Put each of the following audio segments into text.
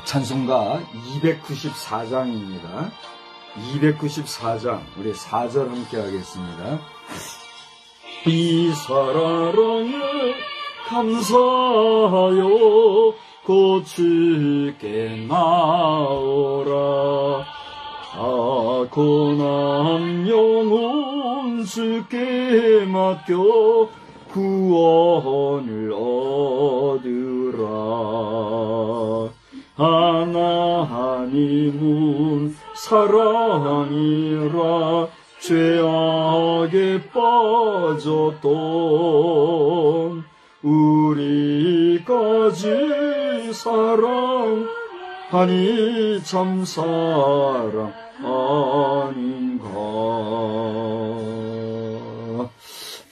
찬송가 294장입니다. 294장, 우리 4절 함께 하겠습니다. 이 사랑에 감사하여 고치게 나오라. 고난 영혼 주께 맡겨 구원을 얻으라. 하나님은 사랑이라 죄악에 빠졌던 우리까지 사랑하니 참 사랑 아닌가.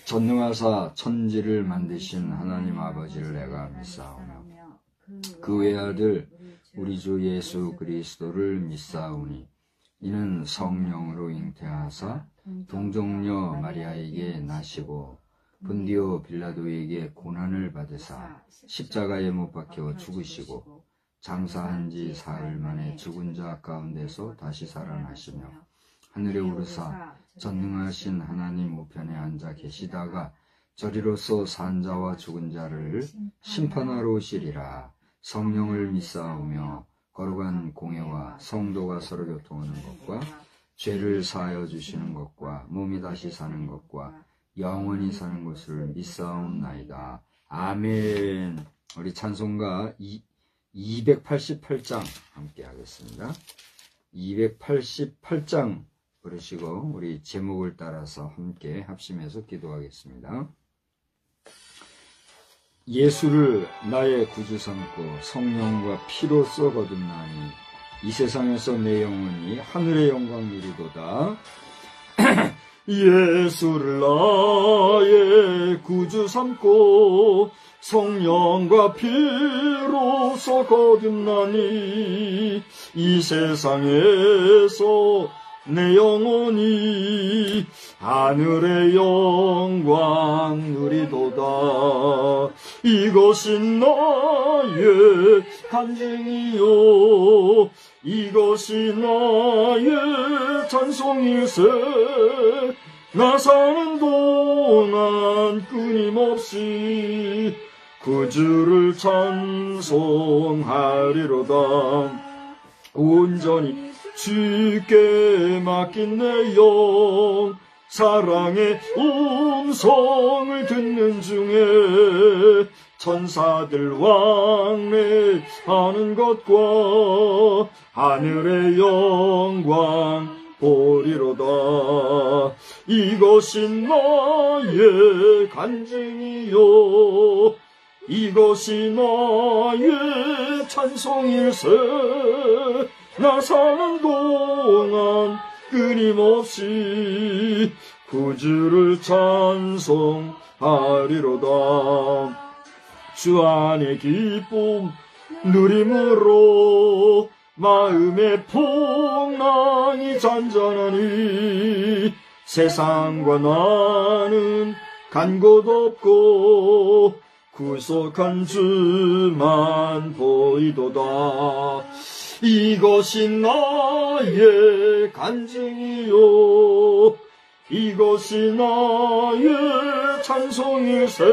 전능하사 천지를 만드신 하나님 아버지를 내가 믿사오며 그 외아들 우리 주 예수 그리스도를 믿사오니 이는 성령으로 잉태하사 동정녀 마리아에게 나시고 본디오 빌라도에게 고난을 받으사 십자가에 못 박혀 죽으시고 장사한 지 사흘 만에 죽은 자 가운데서 다시 살아나시며 하늘에 오르사 전능하신 하나님 우편에 앉아 계시다가 저리로서 산 자와 죽은 자를 심판하러 오시리라. 성령을 믿사오며 거룩한 공회와 성도가 서로 교통하는 것과 죄를 사하여 주시는 것과 몸이 다시 사는 것과 영원히 사는 것을 믿사옵나이다. 아멘. 우리 찬송가 288장 함께 하겠습니다. 288장 부르시고 우리 제목을 따라서 함께 합심해서 기도하겠습니다. 예수를 나의 구주 삼고 성령과 피로써 거듭나니 이 세상에서 내 영혼이 하늘의 영광 누리도다. 예수를 나의 구주 삼고 성령과 피로써 거듭나니 이 세상에서 내 영혼이 하늘의 영광 누리도다. 이것이 나의 간증이요 이것이 나의 찬송일세. 나 사는 동안 끊임없이 구주를 찬송하리로다. 온전히 주께 맡긴 내 영 사랑의 음성을 듣는 중에 천사들 왕래하는 것과 하늘의 영광 보리로다. 이것이 나의 간증이요 이것이 나의 찬송일세. 나 사는 동안 끊임없이 구주를 찬송하리로다. 주 안의 기쁨 누림으로 마음의 풍랑이 잔잔하니 세상과 나는 간 곳 없고 구속한 주만 보이도다. 이것이 나의 간증이요 이것이 나의 찬송일세.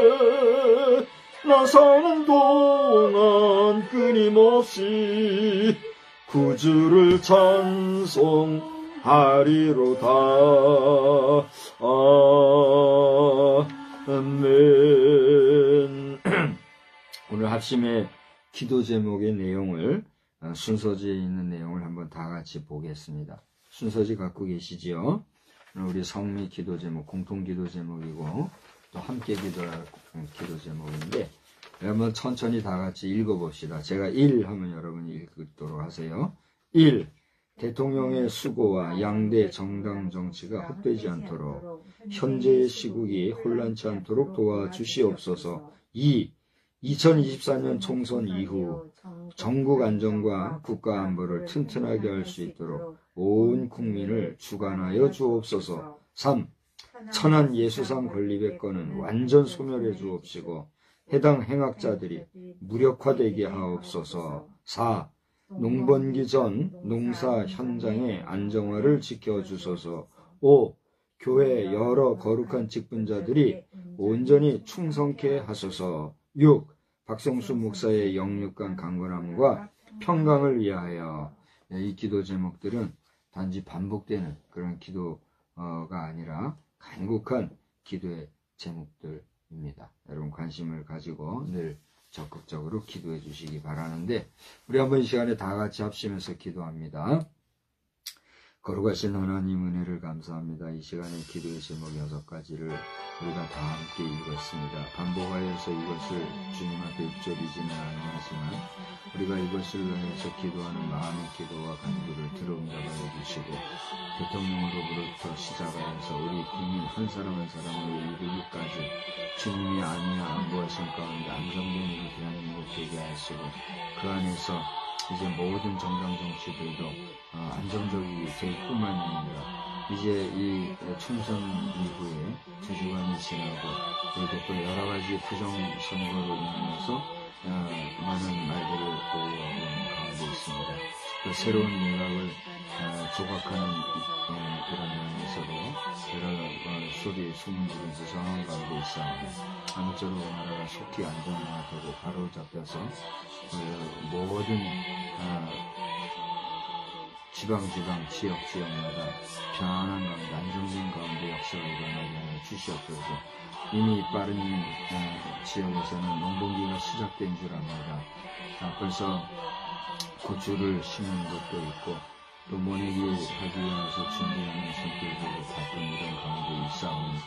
나 사는 동안 끊임없이 구주를 찬송하리로다. 아멘. 오늘 합심의 기도 제목의 내용을 순서지에 있는 내용을 한번 다 같이 보겠습니다. 순서지 갖고 계시지요? 우리 성미 기도 제목, 공통 기도 제목이고 또 함께 기도할 기도 제목인데 한번 천천히 다 같이 읽어봅시다. 제가 1 하면 여러분이 읽도록 하세요. 1. 대통령의 수고와 양대 정당 정치가 헛되지 않도록 현재의 시국이 혼란치 않도록 도와주시옵소서. 2. 2024년 총선 이후 전국 안정과 국가 안보를 튼튼하게 할 수 있도록 온 국민을 주관하여 주옵소서. 3. 천안 예수상 건립의 건은 완전 소멸해 주옵시고 해당 행악자들이 무력화되게 하옵소서. 4. 농번기 전 농사 현장의 안정화를 지켜주소서. 5. 교회 여러 거룩한 직분자들이 온전히 충성케 하소서. 6. 박성수 목사의 영육간 강건함과 평강을 위하여. 이 기도 제목들은 단지 반복되는 그런 기도가 아니라 간곡한 기도의 제목들입니다. 여러분 관심을 가지고 늘 적극적으로 기도해 주시기 바라는데, 우리 한번 이 시간에 다 같이 합심해서 기도합니다. 거룩하신 하나님 은혜를 감사합니다. 이 시간에 기도의 제목 6가지를 우리가 다 함께 읽었습니다. 반복하여서 이것을 주님 앞에 읊조리지는 아니하지만 우리가 이것을 위해서 기도하는 마음의 기도와 간구를 들어온다고 해주시고, 대통령으로부터 시작하여서 우리 국민 한 사람 한 사람을 이루기까지 주님이 아니야 안보하신 가운데 안정된 우리 대한민국 되게 하시고, 그 안에서 이제 모든 정당 정치들도 안정적이 될 뿐만 아니라 이제 이 총선 이후에 2주간이 지나고 그리고 또 여러가지 부정선거로 인해서 많은 말들을 보유하고 있는 가운데 있습니다. 또 새로운 내각을 조각하는 그런 면에서도 여러 소리 소문들이 상황 가운데 있사오니, 아무쪼록 우리나라가 속히 안정화되고 바로 잡혀서 모든 지방 지역마다 편안한 가운데 안정된 가운데 역사가 일어나게 하여 주시옵소서. 이미 빠른 지역에서는 농번기가 시작된 줄 압니다. 벌써 고추를 심는 것도 있고 또 모내기 하기 위해서 준비하는 손길들도 바쁜 이런 가운데 있사오니,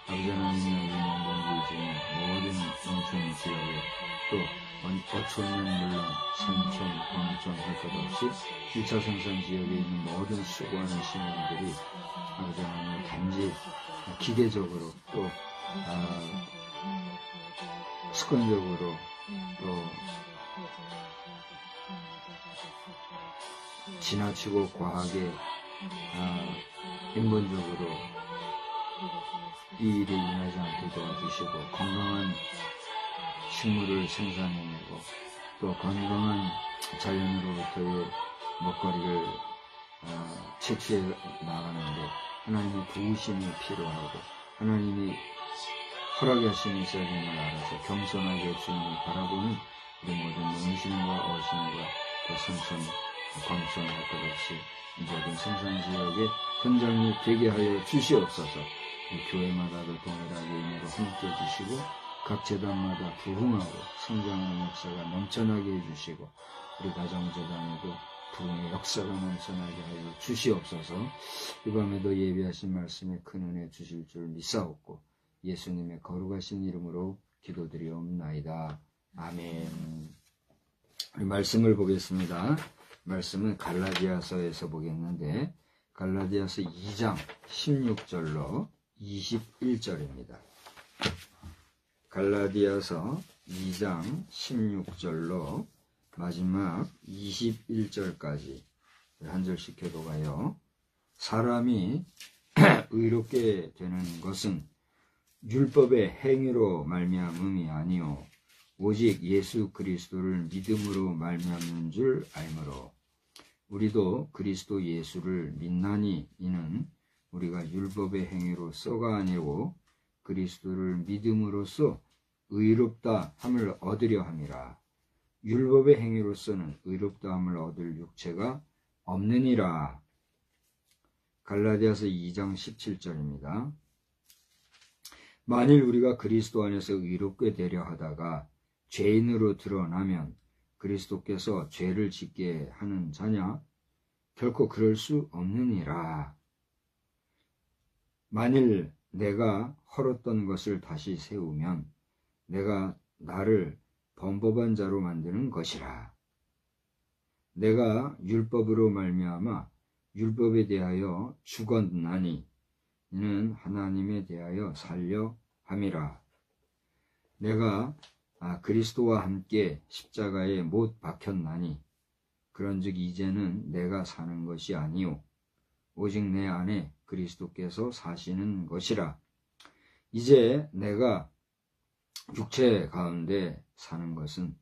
아버지 하나님의 이 농번기 중에 모든 농촌 지역에 또 어촌은 물론 산촌, 광촌 할 것 없이 1차 생산 지역에 있는 모든 수고하는 시민들이 아버지 하나님 단지 기계적으로 또 습관적으로 또 지나치고 과하게 인본적으로 이 일이 일어나지 않게 도와주시고, 건강한 식물을 생산해내고 또 건강한 자연으로부터의 먹거리를 채취해 나가는데 하나님의 도우심이 필요하고, 하나님이 허락하심이 있어야됨을 알아서 겸손하게 주님을 바라보는 우리 모든 농신과 어신과 또 산촌, 광촌 할 것 없이 모든 생산지역의 현장이 되게 하여 주시옵소서. 이 교회마다도 동일하게 은혜로 함께 해주시고, 각 재단마다 부흥하고 성장하는 역사가 넘쳐나게 해주시고, 우리 가정재단에도 부흥의 역사가 넘쳐나게 하여 주시옵소서. 이 밤에도 예비하신 말씀에 큰 은혜 주실 줄 믿사옵고 예수님의 거룩하신 이름으로 기도드리옵나이다. 아멘. 우리 말씀을 보겠습니다. 말씀은 갈라디아서에서 보겠는데, 갈라디아서 2장 16절로 21절입니다. 갈라디아서 2장 16절로 마지막 21절까지 한 절씩 교도가요. 사람이 의롭게 되는 것은 율법의 행위로 말미암음이 아니요 오직 예수 그리스도를 믿음으로 말미암는 줄 알므로, 우리도 그리스도 예수를 믿나니 이는 우리가 율법의 행위로서가 아니고 그리스도를 믿음으로써 의롭다 함을 얻으려 함이라. 율법의 행위로서는 의롭다 함을 얻을 육체가 없느니라. 갈라디아서 2장 17절입니다. 만일 우리가 그리스도 안에서 의롭게 되려 하다가 죄인으로 드러나면 그리스도께서 죄를 짓게 하는 자냐? 결코 그럴 수 없느니라. 만일 내가 헐었던 것을 다시 세우면 내가 나를 범법한 자로 만드는 것이라. 내가 율법으로 말미암아 율법에 대하여 죽었나니 이는 하나님에 대하여 살려 함이라. 내가 그리스도와 함께 십자가에 못 박혔나니 그런즉 이제는 내가 사는 것이 아니요 오직 내 안에 그리스도께서 사시는 것이라. 이제 내가 육체 가운데 사는 것은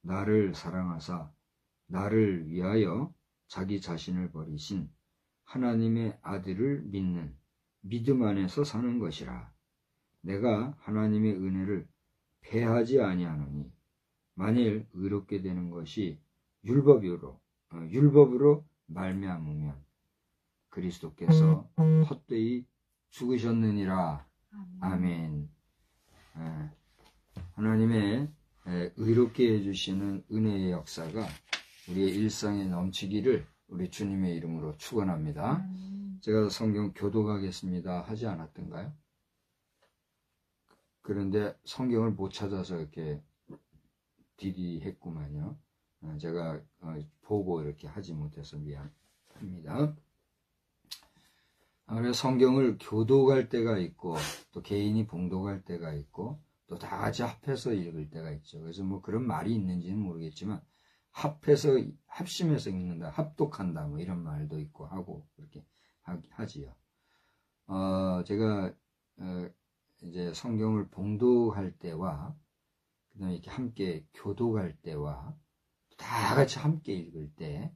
나를 사랑하사 나를 위하여 자기 자신을 버리신 하나님의 아들을 믿는 믿음 안에서 사는 것이라. 내가 하나님의 은혜를 패하지 아니하노니 만일 의롭게 되는 것이 율법으로 말미암으면 그리스도께서 헛되이 죽으셨느니라. 아멘. 하나님의 의롭게 해주시는 은혜의 역사가 우리의 일상에 넘치기를 우리 주님의 이름으로 축원합니다. 제가 성경 교독하겠습니다 하지 않았던가요? 그런데 성경을 못 찾아서 이렇게 디디했구만요. 제가 보고 이렇게 하지 못해서 미안합니다. 그래서 성경을 교독할 때가 있고 또 개인이 봉독할 때가 있고 또 다 같이 합해서 읽을 때가 있죠. 그래서 뭐 그런 말이 있는지는 모르겠지만 합심해서 읽는다, 합독한다 뭐 이런 말도 있고 하고 그렇게 하지요. 제가 이제 성경을 봉독할 때와 그다음에 이렇게 함께 교독할 때와 다 같이 함께 읽을 때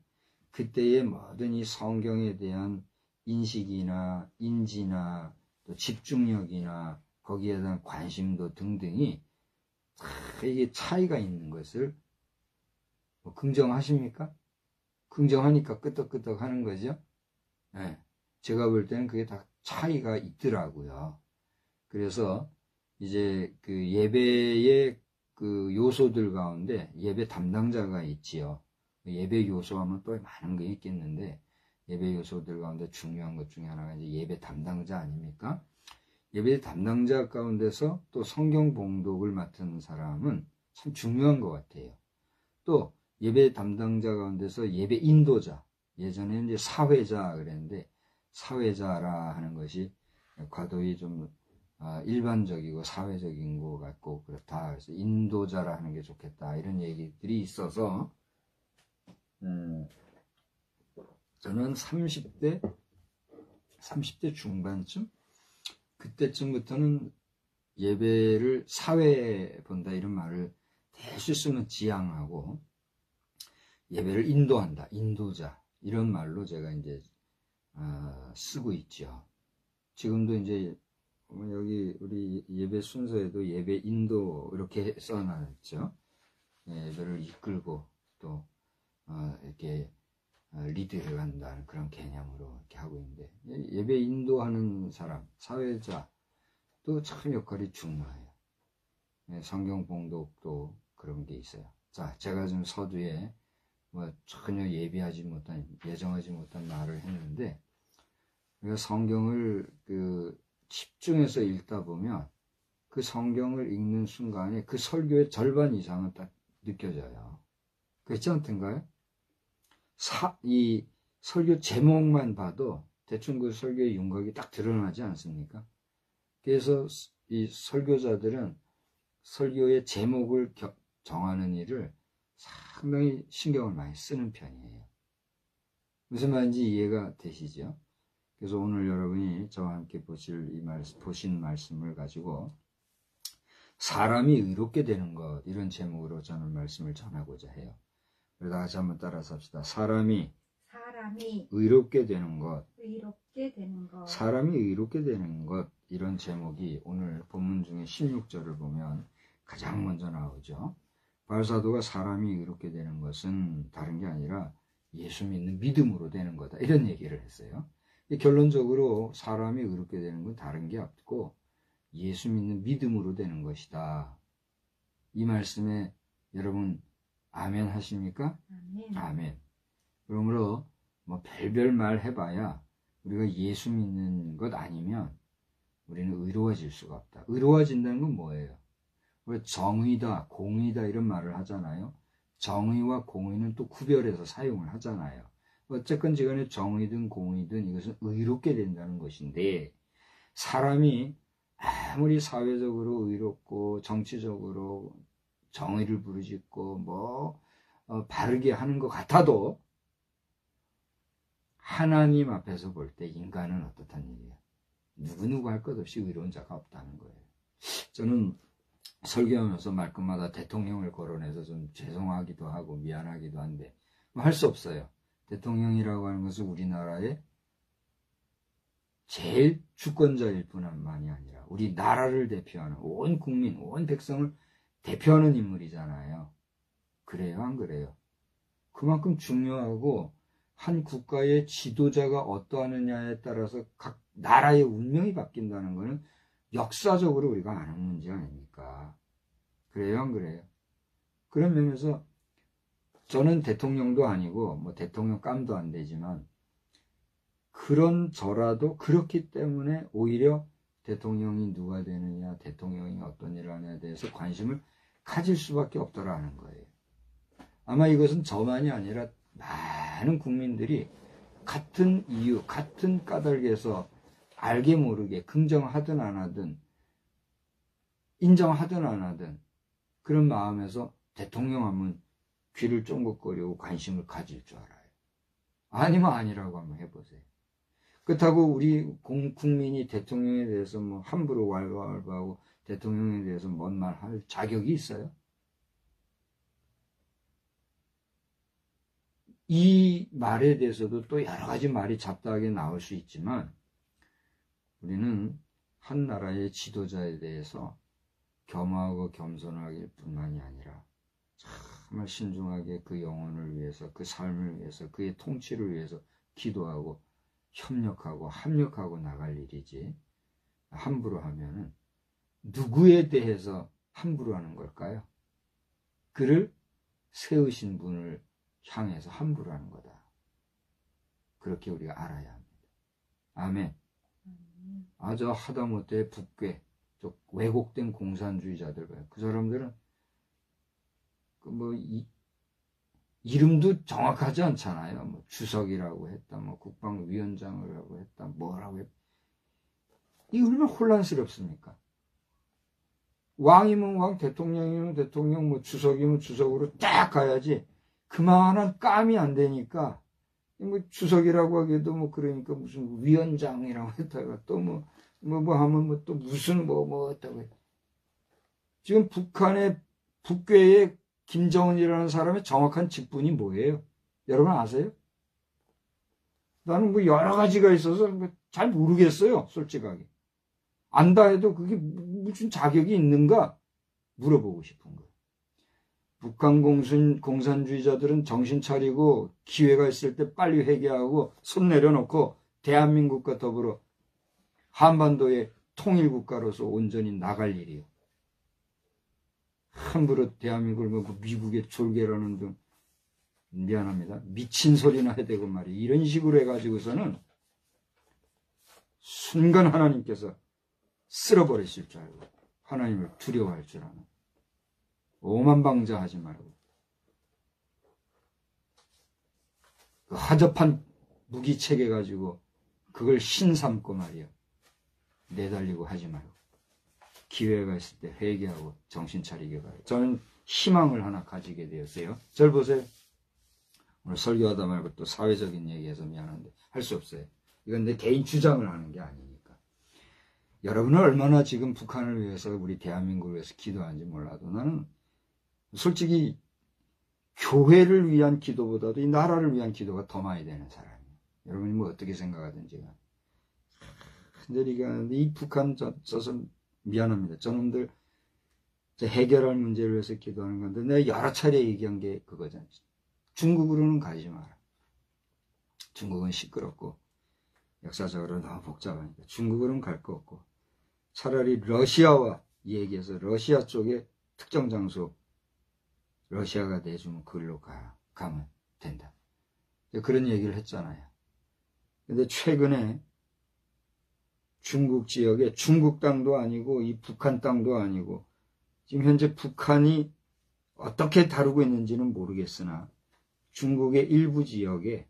그때의 모든 이 성경에 대한 인식이나 인지나 또 집중력이나 거기에 대한 관심도 등등이 이게 차이가 있는 것을 긍정하십니까? 긍정하니까 끄떡끄떡 하는 거죠. 네. 제가 볼 때는 그게 다 차이가 있더라고요. 그래서 이제 그 예배의 그 요소들 가운데 예배 담당자가 있지요. 예배 요소 하면 또 많은 게 있겠는데 예배 요소들 가운데 중요한 것 중에 하나가 이제 예배 담당자 아닙니까? 예배 담당자 가운데서 또 성경 봉독을 맡은 사람은 참 중요한 것 같아요. 또 예배 담당자 가운데서 예배 인도자, 예전에 이제 사회자 그랬는데 사회자라 하는 것이 과도히 좀 일반적이고 사회적인 것 같고 그렇다. 그래서 인도자라 하는 게 좋겠다. 이런 얘기들이 있어서 저는 30대 중반쯤 그때쯤부터는 예배를 사회에 본다 이런 말을 대수 쓰면 지향하고 예배를 인도한다, 인도자 이런 말로 제가 이제 쓰고 있죠. 지금도 이제 여기 우리 예배 순서에도 예배 인도 이렇게 써놨죠. 예배를 이끌고 또 이렇게 리드를 한다는 그런 개념으로 이렇게 하고 있는데 예배 인도하는 사람, 사회자도 참 역할이 중요해요. 성경 봉독도 그런 게 있어요. 자, 제가 지금 서두에 뭐 전혀 예정하지 못한 말을 했는데 우리가 성경을 집중해서 읽다 보면 그 성경을 읽는 순간에 그 설교의 절반 이상은 딱 느껴져요. 그렇지 않던가요? 이 설교 제목만 봐도 대충 그 설교의 윤곽이 딱 드러나지 않습니까? 그래서 이 설교자들은 설교의 제목을 정하는 일을 상당히 신경을 많이 쓰는 편이에요. 무슨 말인지 이해가 되시죠? 그래서 오늘 여러분이 저와 함께 보신 말씀을 가지고 사람이 의롭게 되는 것 이런 제목으로 저는 말씀을 전하고자 해요. 그러다 같이 한번 따라서 합시다. 사람이 의롭게 되는 것, 사람이 의롭게 되는 것 이런 제목이 오늘 본문 중에 16절을 보면 가장 먼저 나오죠. 바울사도가 사람이 의롭게 되는 것은 다른 게 아니라 예수 믿는 믿음으로 되는 거다 이런 얘기를 했어요. 결론적으로 사람이 의롭게 되는 건 다른 게 없고 예수 믿는 믿음으로 되는 것이다. 이 말씀에 여러분 아멘 하십니까? 아멘. 그러므로 뭐 별별 말 해봐야 우리가 예수 믿는 것 아니면 우리는 의로워질 수가 없다. 의로워진다는 건 뭐예요? 우리 정의다, 공의다 이런 말을 하잖아요. 정의와 공의는 또 구별해서 사용을 하잖아요. 어쨌건 지간에 정의든 공의든 이것은 의롭게 된다는 것인데 사람이 아무리 사회적으로 의롭고 정치적으로 정의를 부르짖고 바르게 하는 것 같아도 하나님 앞에서 볼 때 인간은 어떻다는 얘기예요. 누구누구 할 것 없이 의로운 자가 없다는 거예요. 저는 설교하면서 말끝마다 대통령을 거론해서 좀 죄송하기도 하고 미안하기도 한데 할 수 없어요. 대통령이라고 하는 것은 우리나라의 제일 주권자일 뿐만이 아니라 우리 나라를 대표하는 온 국민, 온 백성을 대표하는 인물이잖아요. 그래요, 안 그래요? 그만큼 중요하고 한 국가의 지도자가 어떠하느냐에 따라서 각 나라의 운명이 바뀐다는 것은 역사적으로 우리가 아는 문제 아닙니까? 그래요, 안 그래요? 그런 면에서 저는 대통령도 아니고 뭐 대통령 깜도 안 되지만 그런 저라도 그렇기 때문에 오히려 대통령이 누가 되느냐, 대통령이 어떤 일을 하느냐에 대해서 관심을 가질 수밖에 없더라는 거예요. 아마 이것은 저만이 아니라 많은 국민들이 같은 이유, 같은 까닭에서 알게 모르게 긍정하든 안 하든 인정하든 안 하든 그런 마음에서 대통령 하면 귀를 쫑긋거리고 관심을 가질 줄 알아요. 아니면 아니라고 한번 해보세요. 그렇다고 우리 국민이 대통령에 대해서 뭐 함부로 왈가왈부하고 대통령에 대해서 뭔 말 할 자격이 있어요? 이 말에 대해서도 또 여러 가지 말이 잡다하게 나올 수 있지만 우리는 한 나라의 지도자에 대해서 겸허하고 겸손하길 뿐만이 아니라 정말 신중하게 그 영혼을 위해서, 그 삶을 위해서, 그의 통치를 위해서 기도하고 협력하고 합력하고 나갈 일이지 함부로 하면은 누구에 대해서 함부로 하는 걸까요? 그를 세우신 분을 향해서 함부로 하는 거다. 그렇게 우리가 알아야 합니다. 아멘. 저 하다못해 북괴, 왜곡된 공산주의자들 봐요. 그 사람들은 이름도 정확하지 않잖아요. 뭐 주석이라고 했다, 뭐 국방위원장이라고 했다, 뭐라고 했다. 이게 얼마나 혼란스럽습니까? 왕이면 왕, 대통령이면 대통령, 뭐 주석이면 주석으로 딱 가야지. 그만한 깜이 안 되니까 뭐 주석이라고 하기에도 뭐 그러니까 무슨 위원장이라고 했다가 또 뭐 하면 또 무슨 뭐 했다고 해. 지금 북한의 북괴의 김정은이라는 사람의 정확한 직분이 뭐예요? 여러분 아세요? 나는 뭐 여러 가지가 있어서 잘 모르겠어요, 솔직하게. 안다 해도 그게 무슨 자격이 있는가 물어보고 싶은 거예요. 북한 공산주의자들은 정신 차리고 기회가 있을 때 빨리 회개하고 손 내려놓고 대한민국과 더불어 한반도의 통일국가로서 온전히 나갈 일이요. 함부로 대한민국을 뭐 미국의 졸개라는 등 미안합니다. 미친 소리나 해대고 말이에요. 이런 식으로 해가지고서는 순간 하나님께서 쓸어버리실 줄 알고 하나님을 두려워할 줄 아는 오만방자하지 말고 그 허접한 무기체계 가지고 그걸 신삼고 말이요. 내달리고 하지 말고 기회가 있을 때 회개하고 정신 차리게 가요. 저는 희망을 하나 가지게 되었어요. 절 보세요. 오늘 설교하다 말고 또 사회적인 얘기해서 미안한데 할 수 없어요. 이건 내 개인 주장을 하는 게 아니니까. 여러분은 얼마나 지금 북한을 위해서 우리 대한민국을 위해서 기도하는지 몰라도 나는 솔직히 교회를 위한 기도보다도 이 나라를 위한 기도가 더 많이 되는 사람이에요. 여러분이 뭐 어떻게 생각하든지. 근데 이 북한 저선 미안합니다. 저놈들 해결할 문제를 위해서 기도하는 건데 내가 여러 차례 얘기한 게 그거잖아요. 중국으로는 가지 마라. 중국은 시끄럽고 역사적으로 너무 복잡하니까 중국으로는 갈 거 없고 차라리 러시아와 얘기해서 러시아 쪽에 특정 장소 러시아가 내주면 그걸로 가면 된다. 그런 얘기를 했잖아요. 근데 최근에 중국 지역에 중국 땅도 아니고 이 북한 땅도 아니고 지금 현재 북한이 어떻게 다루고 있는지는 모르겠으나 중국의 일부 지역에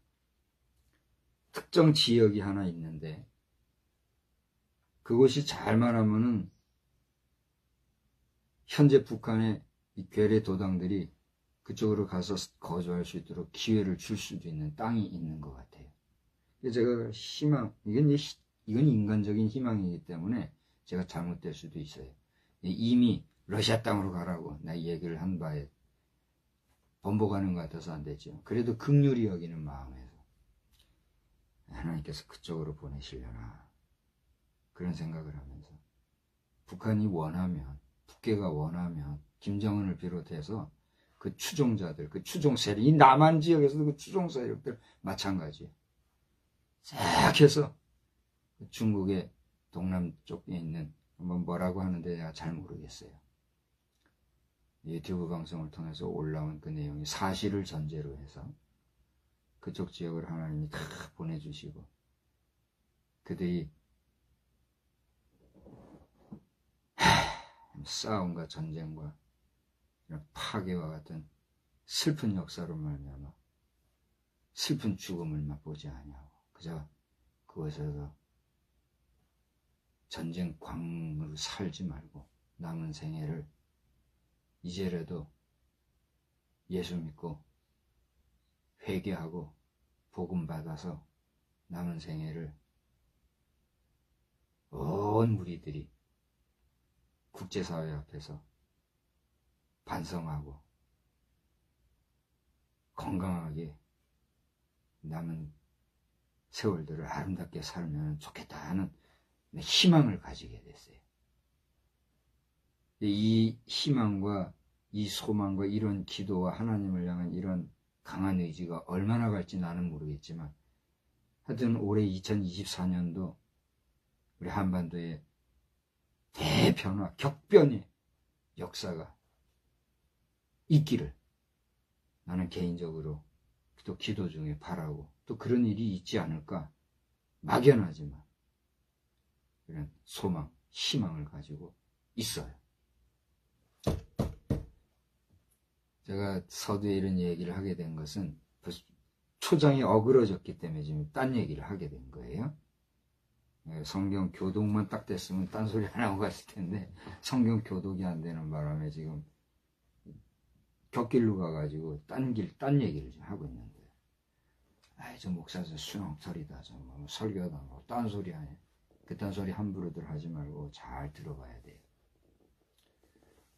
특정 지역이 하나 있는데 그곳이 잘만 하면은 현재 북한의 이 괴뢰 도당들이 그쪽으로 가서 거주할 수 있도록 기회를 줄 수도 있는 땅이 있는 것 같아요. 제가 희망, 이건 인간적인 희망이기 때문에 제가 잘못될 수도 있어요. 이미 러시아 땅으로 가라고 나 얘기를 한 바에 번복하는 것 같아서 안 되죠. 그래도 긍휼히 여기는 마음에서 하나님께서 그쪽으로 보내시려나 그런 생각을 하면서 북한이 원하면, 북계가 원하면 김정은을 비롯해서 그 추종자들, 그 추종 세력, 이 남한 지역에서도 그 추종 세력들 마찬가지예요. 싹 해서 중국의 동남쪽에 있는 뭐라고 하는데 내가 잘 모르겠어요. 유튜브 방송을 통해서 올라온 그 내용이 사실을 전제로 해서 그쪽 지역을 하나님이 다 보내주시고 그들이 싸움과 전쟁과 이런 파괴와 같은 슬픈 역사로 말미암아 슬픈 죽음을 맛보지 아니하고 그저 그것에서 전쟁 광으로 살지 말고 남은 생애를 이제라도 예수 믿고 회개하고 복음 받아서 남은 생애를 온 무리들이 국제사회 앞에서 반성하고 건강하게 남은 세월들을 아름답게 살면 좋겠다 하는 희망을 가지게 됐어요. 이 희망과 이 소망과 이런 기도와 하나님을 향한 이런 강한 의지가 얼마나 갈지 나는 모르겠지만 하여튼 올해 2024년도 우리 한반도에 대변화, 격변의 역사가 있기를 나는 개인적으로 또 기도 중에 바라고 또 그런 일이 있지 않을까 막연하지만 그런 소망, 희망을 가지고 있어요. 제가 서두에 이런 얘기를 하게 된 것은 초장이 어그러졌기 때문에 지금 딴 얘기를 하게 된 거예요. 성경 교독만 딱 됐으면 딴소리 안 하고 갔을 텐데 성경 교독이 안 되는 바람에 지금 곁길로 가가지고 딴 얘기를 지금 하고 있는 거예요. 아이, 저 목사님 수능설이다, 저 뭐 설교다, 뭐 딴소리 하네. 그딴 소리 함부로들 하지 말고 잘 들어봐야 돼요.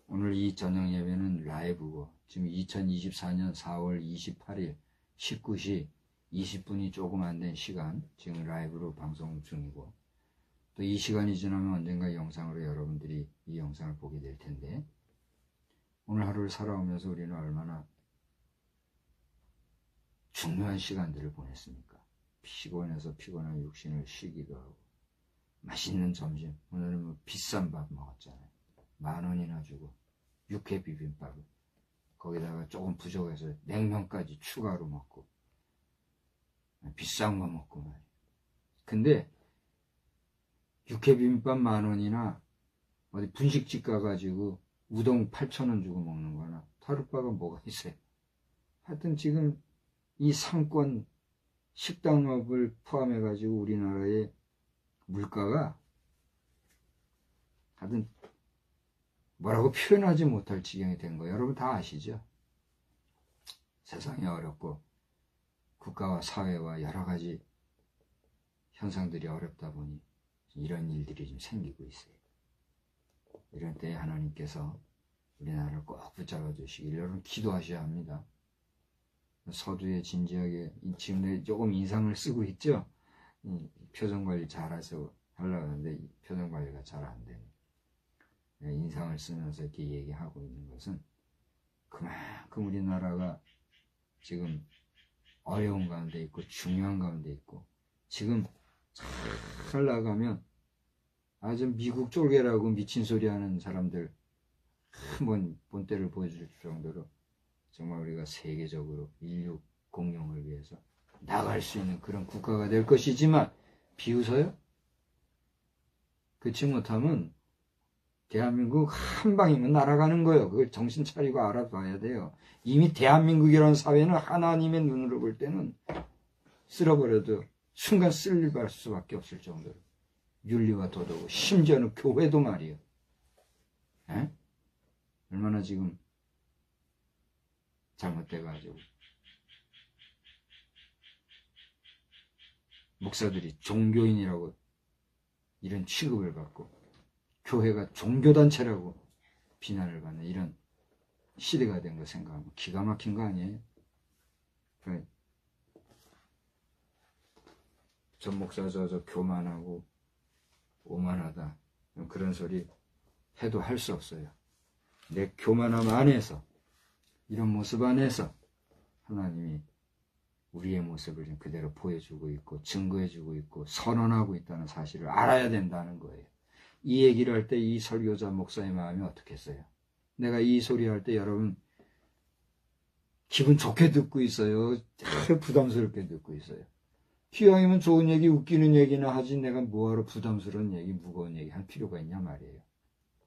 오늘 이 저녁 예배는 라이브고 지금 2024년 4월 28일 19시 20분이 조금 안 된 시간 지금 라이브로 방송 중이고 또 이 시간이 지나면 언젠가 영상으로 여러분들이 이 영상을 보게 될 텐데 오늘 하루를 살아오면서 우리는 얼마나 중요한 시간들을 보냈습니까? 피곤해서 피곤한 육신을 쉬기도 하고 맛있는 점심, 오늘은 뭐 비싼 밥 먹었잖아요. 10,000원이나 주고 육회 비빔밥을 거기다가 조금 부족해서 냉면까지 추가로 먹고 비싼 거 먹고 말이에요. 근데 육회 비빔밥 10,000원이나 어디 분식집 가가지고 우동 8,000원 주고 먹는 거나 다를 바가 뭐가 있어요. 하여튼 지금 이 상권 식당업을 포함해가지고 우리나라의 물가가 하여튼 뭐라고 표현하지 못할 지경이 된 거예요. 여러분 다 아시죠? 세상이 어렵고 국가와 사회와 여러 가지 현상들이 어렵다 보니 이런 일들이 좀 생기고 있어요. 이런 때에 하나님께서 우리나라를 꼭 붙잡아 주시길 여러분 기도하셔야 합니다. 서두에 진지하게 지금 조금 인상을 쓰고 있죠? 표정 관리 잘해서 하려고 하는데 표정 관리가 잘 안 되네. 인상을 쓰면서 이렇게 얘기하고 있는 것은 그만큼 우리나라가 지금 어려운 가운데 있고 중요한 가운데 있고 지금 잘 나가면 아주 미국 쫄개라고 미친 소리 하는 사람들 한번 본때를 보여줄 정도로 정말 우리가 세계적으로 인류 공용을 위해서 나갈 수 있는 그런 국가가 될 것이지만 비웃어요? 그렇지 못하면 대한민국 한 방이면 날아가는 거예요. 그걸 정신 차리고 알아봐야 돼요. 이미 대한민국이라는 사회는 하나님의 눈으로 볼 때는 쓸어버려도 순간 쓸릴 수밖에 없을 정도로 윤리와 도덕, 심지어는 교회도 말이에요. 에? 얼마나 지금 잘못돼가지고 목사들이 종교인이라고 이런 취급을 받고 교회가 종교단체라고 비난을 받는 이런 시대가 된 거 생각하면 기가 막힌 거 아니에요? 그래. 전 목사 저 교만하고 오만하다 그런 소리 해도 할 수 없어요. 내 교만함 안에서, 이런 모습 안에서 하나님이 우리의 모습을 그대로 보여주고 있고 증거해주고 있고 선언하고 있다는 사실을 알아야 된다는 거예요. 이 얘기를 할 때 이 설교자 목사의 마음이 어떻겠어요? 내가 이 소리 할 때 여러분 기분 좋게 듣고 있어요? 부담스럽게 듣고 있어요? 기왕이면 좋은 얘기, 웃기는 얘기나 하지 내가 뭐하러 부담스러운 얘기, 무거운 얘기 할 필요가 있냐 말이에요.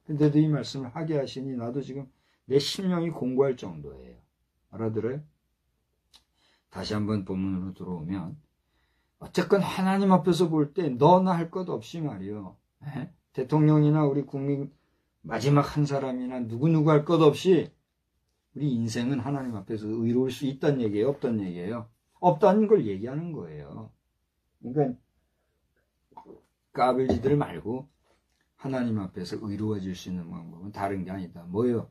근데도 이 말씀을 하게 하시니 나도 지금 내 심령이 공고할 정도예요. 알아들어요? 다시 한번 본문으로 들어오면 어쨌건 하나님 앞에서 볼 때 너나 할 것 없이 말이요. 대통령이나 우리 국민 마지막 한 사람이나 누구누구 할 것 없이 우리 인생은 하나님 앞에서 의로울 수 있다는 얘기예요? 없다는 얘기예요? 없다는 걸 얘기하는 거예요. 그러니까 까불지들 말고 하나님 앞에서 의로워질 수 있는 방법은 다른 게 아니다. 뭐요?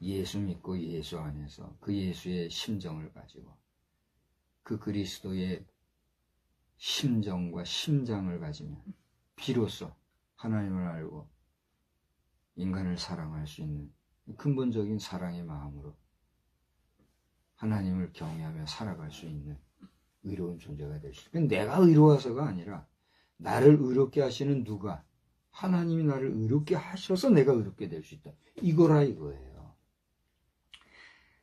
예수 믿고 예수 안에서 그 예수의 심정을 가지고 그 그리스도의 심정과 심장을 가지면 비로소 하나님을 알고 인간을 사랑할 수 있는 근본적인 사랑의 마음으로 하나님을 경외하며 살아갈 수 있는 의로운 존재가 될 수 있다. 내가 의로워서가 아니라 나를 의롭게 하시는 누가? 하나님이 나를 의롭게 하셔서 내가 의롭게 될 수 있다. 이거라 이거예요.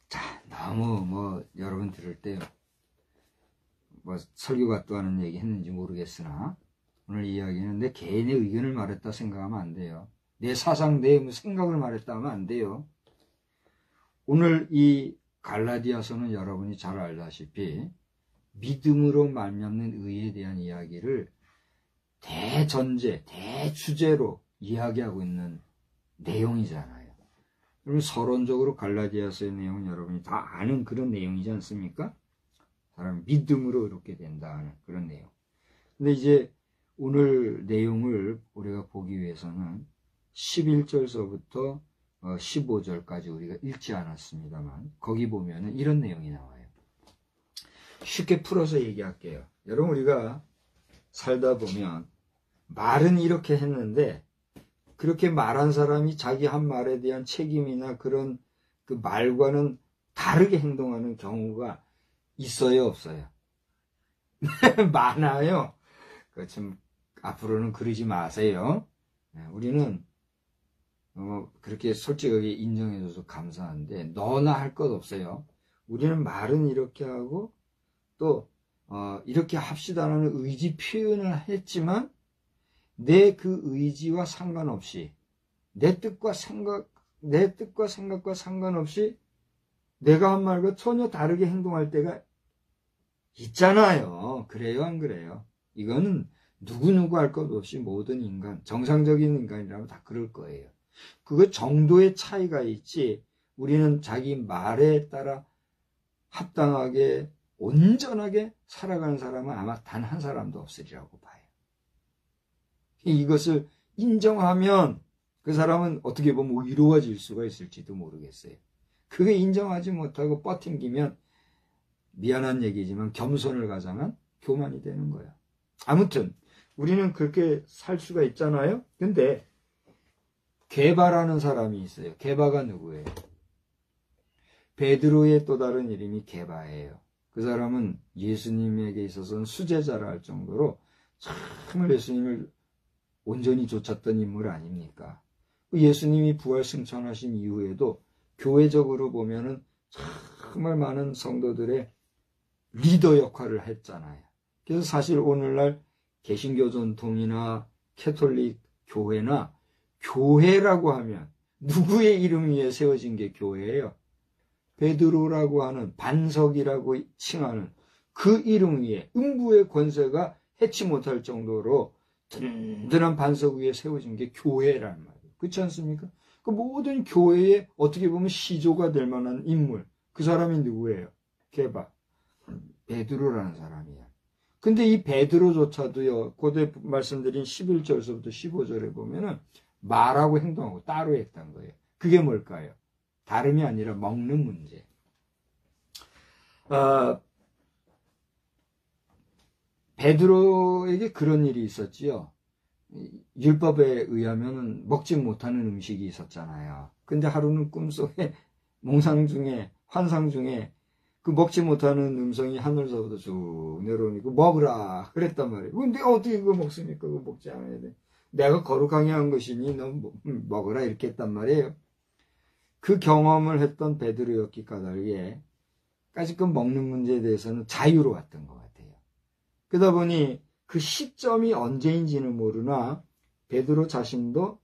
자, 너무 여러분 들을 때 설교가 또 하는 얘기 했는지 모르겠으나 오늘 이야기는 내 개인의 의견을 말했다 생각하면 안 돼요. 내 사상, 내 생각을 말했다 하면 안 돼요. 오늘 이 갈라디아서는 여러분이 잘 알다시피 믿음으로 말미암는 의에 대한 이야기를 대전제, 대주제로 이야기하고 있는 내용이잖아요. 그러면 서론적으로 갈라디아서의 내용은 여러분이 다 아는 그런 내용이지 않습니까? 사람이 믿음으로 이렇게 된다는 그런 내용. 근데 이제 오늘 내용을 우리가 보기 위해서는 11절서부터 15절까지 우리가 읽지 않았습니다만 거기 보면은 이런 내용이 나와요. 쉽게 풀어서 얘기할게요. 여러분 우리가 살다 보면 말은 이렇게 했는데 그렇게 말한 사람이 자기 한 말에 대한 책임이나 그런 그 말과는 다르게 행동하는 경우가 있어요, 없어요? 많아요. 좀 앞으로는 그러지 마세요. 우리는 그렇게 솔직하게 인정해줘서 감사한데 너나 할 것 없어요. 우리는 말은 이렇게 하고 또 이렇게 합시다라는 의지 표현을 했지만 내 그 의지와 상관없이 내 뜻과 생각과 상관없이 내가 한 말과 전혀 다르게 행동할 때가 있잖아요. 그래요, 안 그래요? 이거는 누구누구 할 것 없이 모든 인간, 정상적인 인간이라면 다 그럴 거예요. 그거 정도의 차이가 있지 우리는 자기 말에 따라 합당하게 온전하게 살아가는 사람은 아마 단 한 사람도 없으리라고 봐요. 이것을 인정하면 그 사람은 어떻게 보면 위로워질 수가 있을지도 모르겠어요. 그게 인정하지 못하고 버팅기면 미안한 얘기지만 겸손을 가장한 교만이 되는 거야. 아무튼 우리는 그렇게 살 수가 있잖아요. 근데 게바라는 사람이 있어요. 게바가 누구예요? 베드로의 또 다른 이름이 게바예요. 그 사람은 예수님에게 있어서는 수제자라 할 정도로 정말 예수님을 온전히 쫓았던 인물 아닙니까? 예수님이 부활 승천하신 이후에도 교회적으로 보면은 정말 많은 성도들의 리더 역할을 했잖아요. 그래서 사실 오늘날 개신교 전통이나 캐톨릭 교회나 교회라고 하면 누구의 이름 위에 세워진 게 교회예요? 베드로라고 하는 반석이라고 칭하는 그 이름 위에 음부의 권세가 해치 못할 정도로 든든한 반석 위에 세워진 게 교회란 말이에요. 그렇지 않습니까? 그 모든 교회에 어떻게 보면 시조가 될 만한 인물, 그 사람이 누구예요? 게바, 베드로라는 사람이야. 근데 이 베드로조차도요, 고대 말씀드린 11절서부터 15절에 보면은 말하고 행동하고 따로 했던 거예요. 그게 뭘까요? 다름이 아니라 먹는 문제. 베드로에게 그런 일이 있었지요. 율법에 의하면 먹지 못하는 음식이 있었잖아요. 근데 하루는 꿈속에 몽상 중에 환상 중에 그 먹지 못하는 음성이 하늘서부터 쭉 내려오니까 먹으라 그랬단 말이에요. 근데 어떻게 그거 먹습니까? 그거 먹지 않아야 돼. 내가 거룩하게 한 것이니 너 먹으라 이렇게 했단 말이에요. 그 경험을 했던 베드로였기 까닭에 까짓건 먹는 문제에 대해서는 자유로웠던 것 같아요. 그러다 보니 그 시점이 언제인지는 모르나 베드로 자신도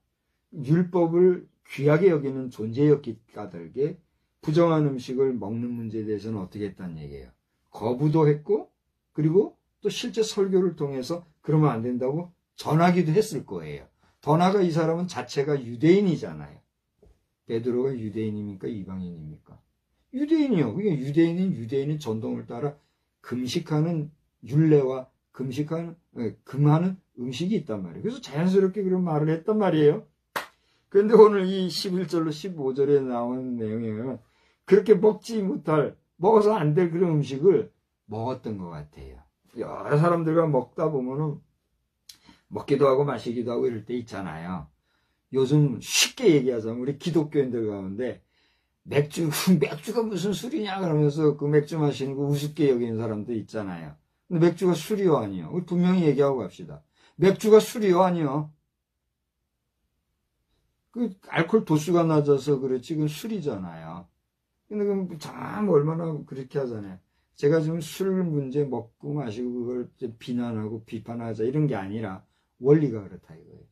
율법을 귀하게 여기는 존재였기 까닭에 부정한 음식을 먹는 문제에 대해서는 어떻게 했다는 얘기예요. 거부도 했고 그리고 또 실제 설교를 통해서 그러면 안 된다고 전하기도 했을 거예요. 더 나아가 이 사람은 자체가 유대인이잖아요. 베드로가 유대인입니까? 이방인입니까? 유대인이요. 그러니까 유대인은 전통을 따라 금식하는 율례와 금하는 음식이 있단 말이에요. 그래서 자연스럽게 그런 말을 했단 말이에요. 그런데 오늘 이 11절로 15절에 나온 내용에는 그렇게 먹어서 안 될 그런 음식을 먹었던 것 같아요. 여러 사람들과 먹다 보면은 먹기도 하고 마시기도 하고 이럴 때 있잖아요. 요즘 쉽게 얘기하자면 우리 기독교인들 가운데 맥주가 무슨 술이냐 그러면서 그 맥주 마시는 거 우습게 여기는 사람도 있잖아요. 근데 맥주가 술이요 아니요? 우리 분명히 얘기하고 갑시다. 맥주가 술이요 아니요? 그 알코올 도수가 낮아서 그렇지 그건 술이잖아요. 근데 그럼 참 얼마나 그렇게 하잖아요. 제가 지금 술 문제 먹고 마시고 그걸 비난하고 비판하자 이런 게 아니라 원리가 그렇다 이거예요.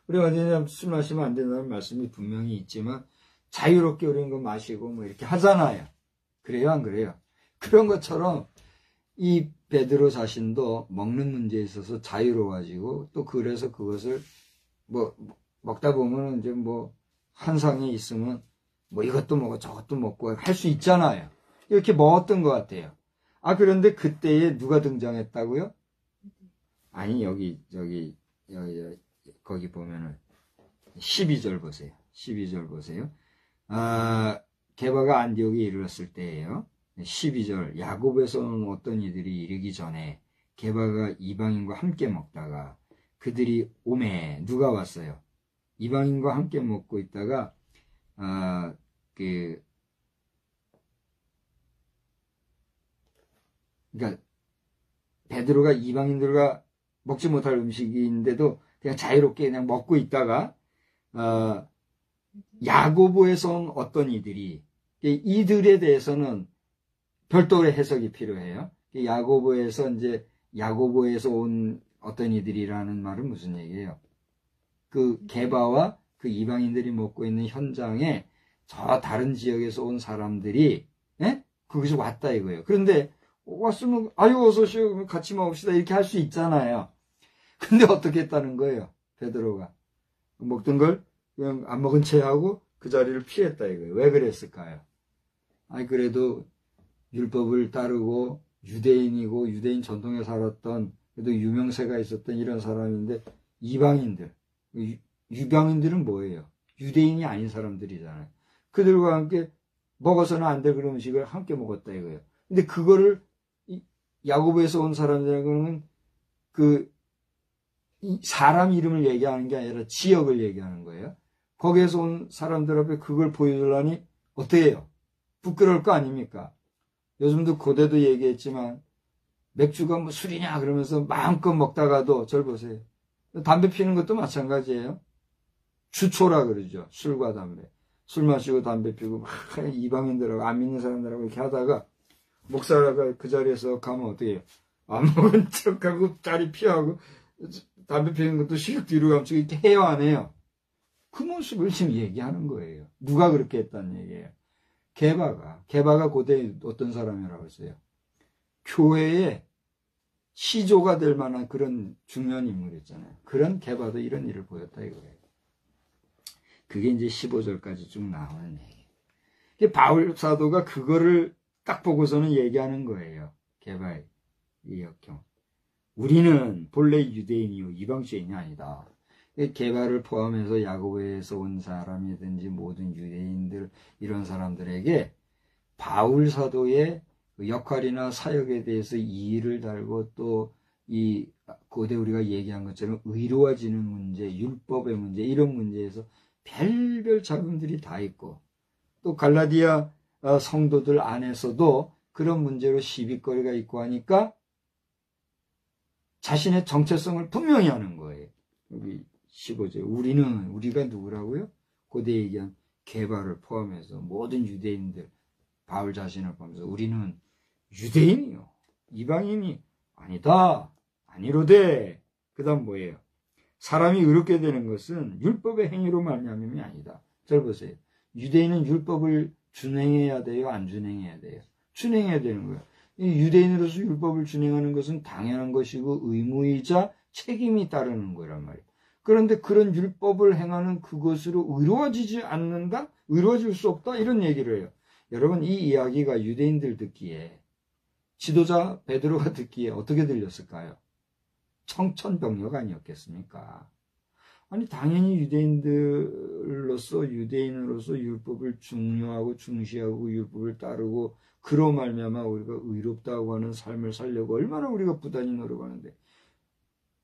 우리가 술 마시면 안 된다는 말씀이 분명히 있지만 자유롭게 우리는 거 마시고 뭐 이렇게 하잖아요. 그래요 안 그래요? 그런 것처럼 이 베드로 자신도 먹는 문제에 있어서 자유로워지고 또 그래서 그것을 먹다 보면 이제 한상에 있으면 이것도 먹어 저것도 먹고 할 수 있잖아요. 이렇게 먹었던 것 같아요. 그런데 그때에 누가 등장했다고요? 아니 거기 보면은 12절 보세요. 12절 보세요. 게바가 안디옥에 이르렀을 때예요. 12절 야곱에서 온 어떤 이들이 이르기 전에 게바가 이방인과 함께 먹다가 그들이 오매 누가 왔어요? 이방인과 함께 먹고 있다가 그러니까 베드로가 이방인들과 먹지 못할 음식인데도 그냥 자유롭게 그냥 먹고 있다가 야고보에서 온 어떤 이들에 대해서는 별도의 해석이 필요해요. 야고보에서 온 어떤 이들이라는 말은 무슨 얘기예요? 그 게바와 그 이방인들이 먹고 있는 현장에 저 다른 지역에서 온 사람들이 거기서 왔다 이거예요. 그런데 왔으면 어서 오시오 같이 먹읍시다 이렇게 할 수 있잖아요. 근데 어떻게 했다는 거예요? 베드로가 먹던 걸 그냥 안 먹은 채 하고 그 자리를 피했다 이거예요. 왜 그랬을까요? 그래도 율법을 따르고 유대인이고 유대인 전통에 살았던 그래도 유명세가 있었던 이런 사람인데 이방인들 유방인들은 뭐예요? 유대인이 아닌 사람들이잖아요. 그들과 함께 먹어서는 안 될 그런 음식을 함께 먹었다 이거예요. 근데 그거를 야고보에서 온 사람들은 사람 이름을 얘기하는 게 아니라 지역을 얘기하는 거예요. 거기에서 온 사람들 앞에 그걸 보여주려니 어떻게 해요? 부끄러울 거 아닙니까? 요즘도 고대도 얘기했지만 맥주가 술이냐 그러면서 마음껏 먹다가도 절 보세요. 담배 피는 것도 마찬가지예요. 주초라 그러죠. 술과 담배. 술 마시고 담배 피고 막 이방인들하고 안 믿는 사람들하고 이렇게 하다가 목사가 그 자리에서 가면 어떻게 해요? 안 먹은 척하고 자리 피하고 담배 피는 것도 씩 뒤로 감추고 이렇게 해요 안 해요? 그 모습을 지금 얘기하는 거예요. 누가 그렇게 했다는 얘기예요? 게바가 고대에 어떤 사람이라고 했어요? 교회의 시조가 될 만한 그런 중요한 인물이었잖아요. 그런 게바도 이런 일을 보였다 이거예요. 그게 이제 15절까지 쭉 나오는 얘기예요. 바울 사도가 그거를 딱 보고서는 얘기하는 거예요. 게바의 이 역경. 우리는 본래 유대인이요 이방주의인이 아니다. 게바를 포함해서 야고보에서 온 사람이든지 모든 유대인들 이런 사람들에게 바울 사도의 역할이나 사역에 대해서 이의를 달고 또 이 고대 우리가 얘기한 것처럼 의로워지는 문제, 율법의 문제 이런 문제에서 별별 작품들이 다 있고 또 갈라디아 성도들 안에서도 그런 문제로 시비거리가 있고 하니까 자신의 정체성을 분명히 하는 거예요. 여기 15절 우리가 누구라고요? 고대 얘기한 게바를 포함해서 모든 유대인들 바울 자신을 포함해서 우리는 유대인이요 이방인이 아니다 아니로되. 그 다음 뭐예요? 사람이 의롭게 되는 것은 율법의 행위로 말미암음이 아니다. 잘 보세요. 유대인은 율법을 준행해야 돼요? 안 준행해야 돼요? 준행해야 되는 거예요. 유대인으로서 율법을 준행하는 것은 당연한 것이고 의무이자 책임이 따르는 거란 말이에요. 그런데 그런 율법을 행하는 그것으로 의로워지지 않는다? 의로워질 수 없다? 이런 얘기를 해요. 여러분 이 이야기가 유대인들 듣기에 지도자 베드로가 듣기에 어떻게 들렸을까요? 청천벽력 아니었겠습니까? 아니 당연히 유대인으로서 율법을 중요하고 중시하고 율법을 따르고 그로 말미암아 우리가 의롭다고 하는 삶을 살려고 얼마나 우리가 부단히 노력하는데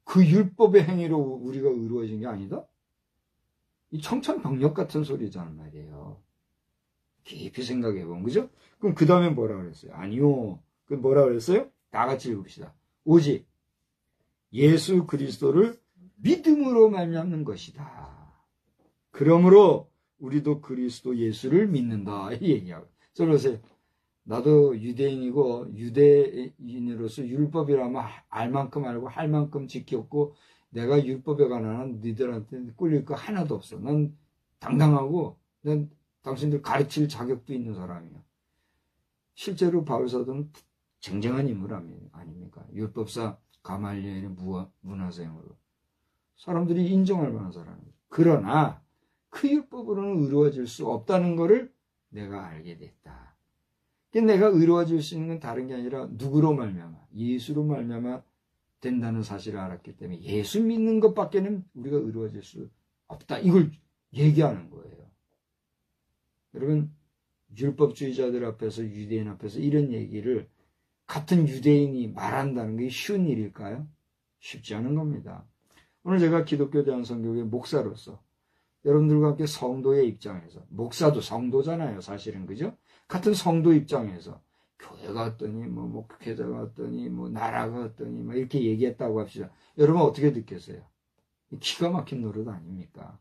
그 율법의 행위로 우리가 의로워진 게 아니다? 이 청천벽력 같은 소리잖아 말이에요. 깊이 생각해보면 그죠? 그럼 그 다음에 뭐라 그랬어요? 아니요. 그 뭐라 그랬어요? 다 같이 읽읍시다. 오직 예수 그리스도를 믿음으로 말미암는 것이다. 그러므로 우리도 그리스도 예수를 믿는다. 이 얘기하고. 그러세요. 나도 유대인이고 유대인으로서 율법이라면 알 만큼 알고 할 만큼 지켰고 내가 율법에 관한 너희들한테 꿀릴 거 하나도 없어. 난 당당하고 난 당신들 가르칠 자격도 있는 사람이야. 실제로 바울사도는 쟁쟁한 인물 아닙니까? 율법사 가말리엘의 문화생으로 사람들이 인정할 만한 사람이에요. 그러나 그 율법으로는 의로워질 수 없다는 것을 내가 알게 됐다. 내가 의로워질 수 있는 건 다른 게 아니라 누구로 말미암아 예수로 말미암아 된다는 사실을 알았기 때문에 예수 믿는 것밖에는 우리가 의로워질 수 없다. 이걸 얘기하는 거예요. 여러분 율법주의자들 앞에서 유대인 앞에서 이런 얘기를 같은 유대인이 말한다는 게 쉬운 일일까요? 쉽지 않은 겁니다. 오늘 제가 기독교 대한성교회 목사로서 여러분들과 함께 성도의 입장에서 목사도 성도잖아요 사실은 그죠? 같은 성도 입장에서 교회가 어떠니 뭐 목회자가 어떠니 뭐 나라가 어떠니 뭐 이렇게 얘기했다고 합시다. 여러분 어떻게 듣겠어요? 기가 막힌 노릇 아닙니까?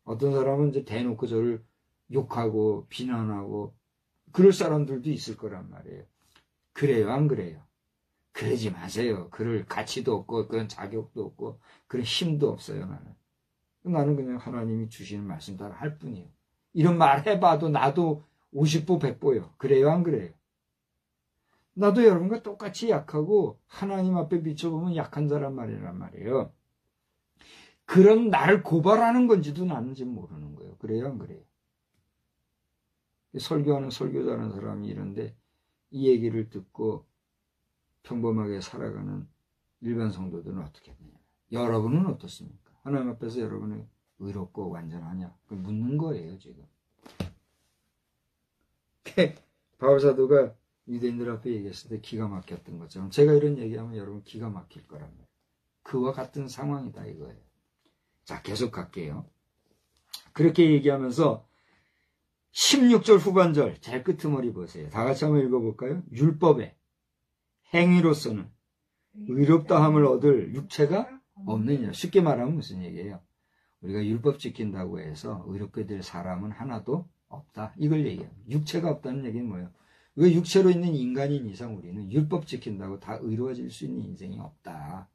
어떤 사람은 이제 대놓고 저를 욕하고 비난하고 그럴 사람들도 있을 거란 말이에요. 그래요 안 그래요? 그러지 마세요. 그럴 가치도 없고 그런 자격도 없고 그런 힘도 없어요. 나는 그냥 하나님이 주시는 말씀 따라 할 뿐이에요. 이런 말 해봐도 나도 50보 100보요. 그래요 안 그래요? 나도 여러분과 똑같이 약하고 하나님 앞에 비춰보면 약한 사람 말이란 말이에요. 그런 나를 고발하는 건지도 나는 지금 모르는 거예요. 그래요 안 그래요? 설교하는 설교자라는 사람이 이런데 이 얘기를 듣고 평범하게 살아가는 일반 성도들은 어떻게 했느냐? 여러분은 어떻습니까? 하나님 앞에서 여러분은 의롭고 완전하냐? 그걸 묻는 거예요 지금. 바울사도가 유대인들 앞에 얘기했을 때 기가 막혔던 것처럼 제가 이런 얘기하면 여러분 기가 막힐 거란 말이에요. 그와 같은 상황이다 이거예요. 자 계속 갈게요. 그렇게 얘기하면서 16절 후반절 제일 끄트머리 보세요. 다 같이 한번 읽어볼까요? 율법의 행위로서는 의롭다함을 얻을 육체가 없느냐. 쉽게 말하면 무슨 얘기예요? 우리가 율법 지킨다고 해서 의롭게 될 사람은 하나도 없다. 이걸 얘기해요. 육체가 없다는 얘기는 뭐예요? 왜 육체로 있는 인간인 이상 우리는 율법 지킨다고 다 의로워질 수 있는 인생이 없다.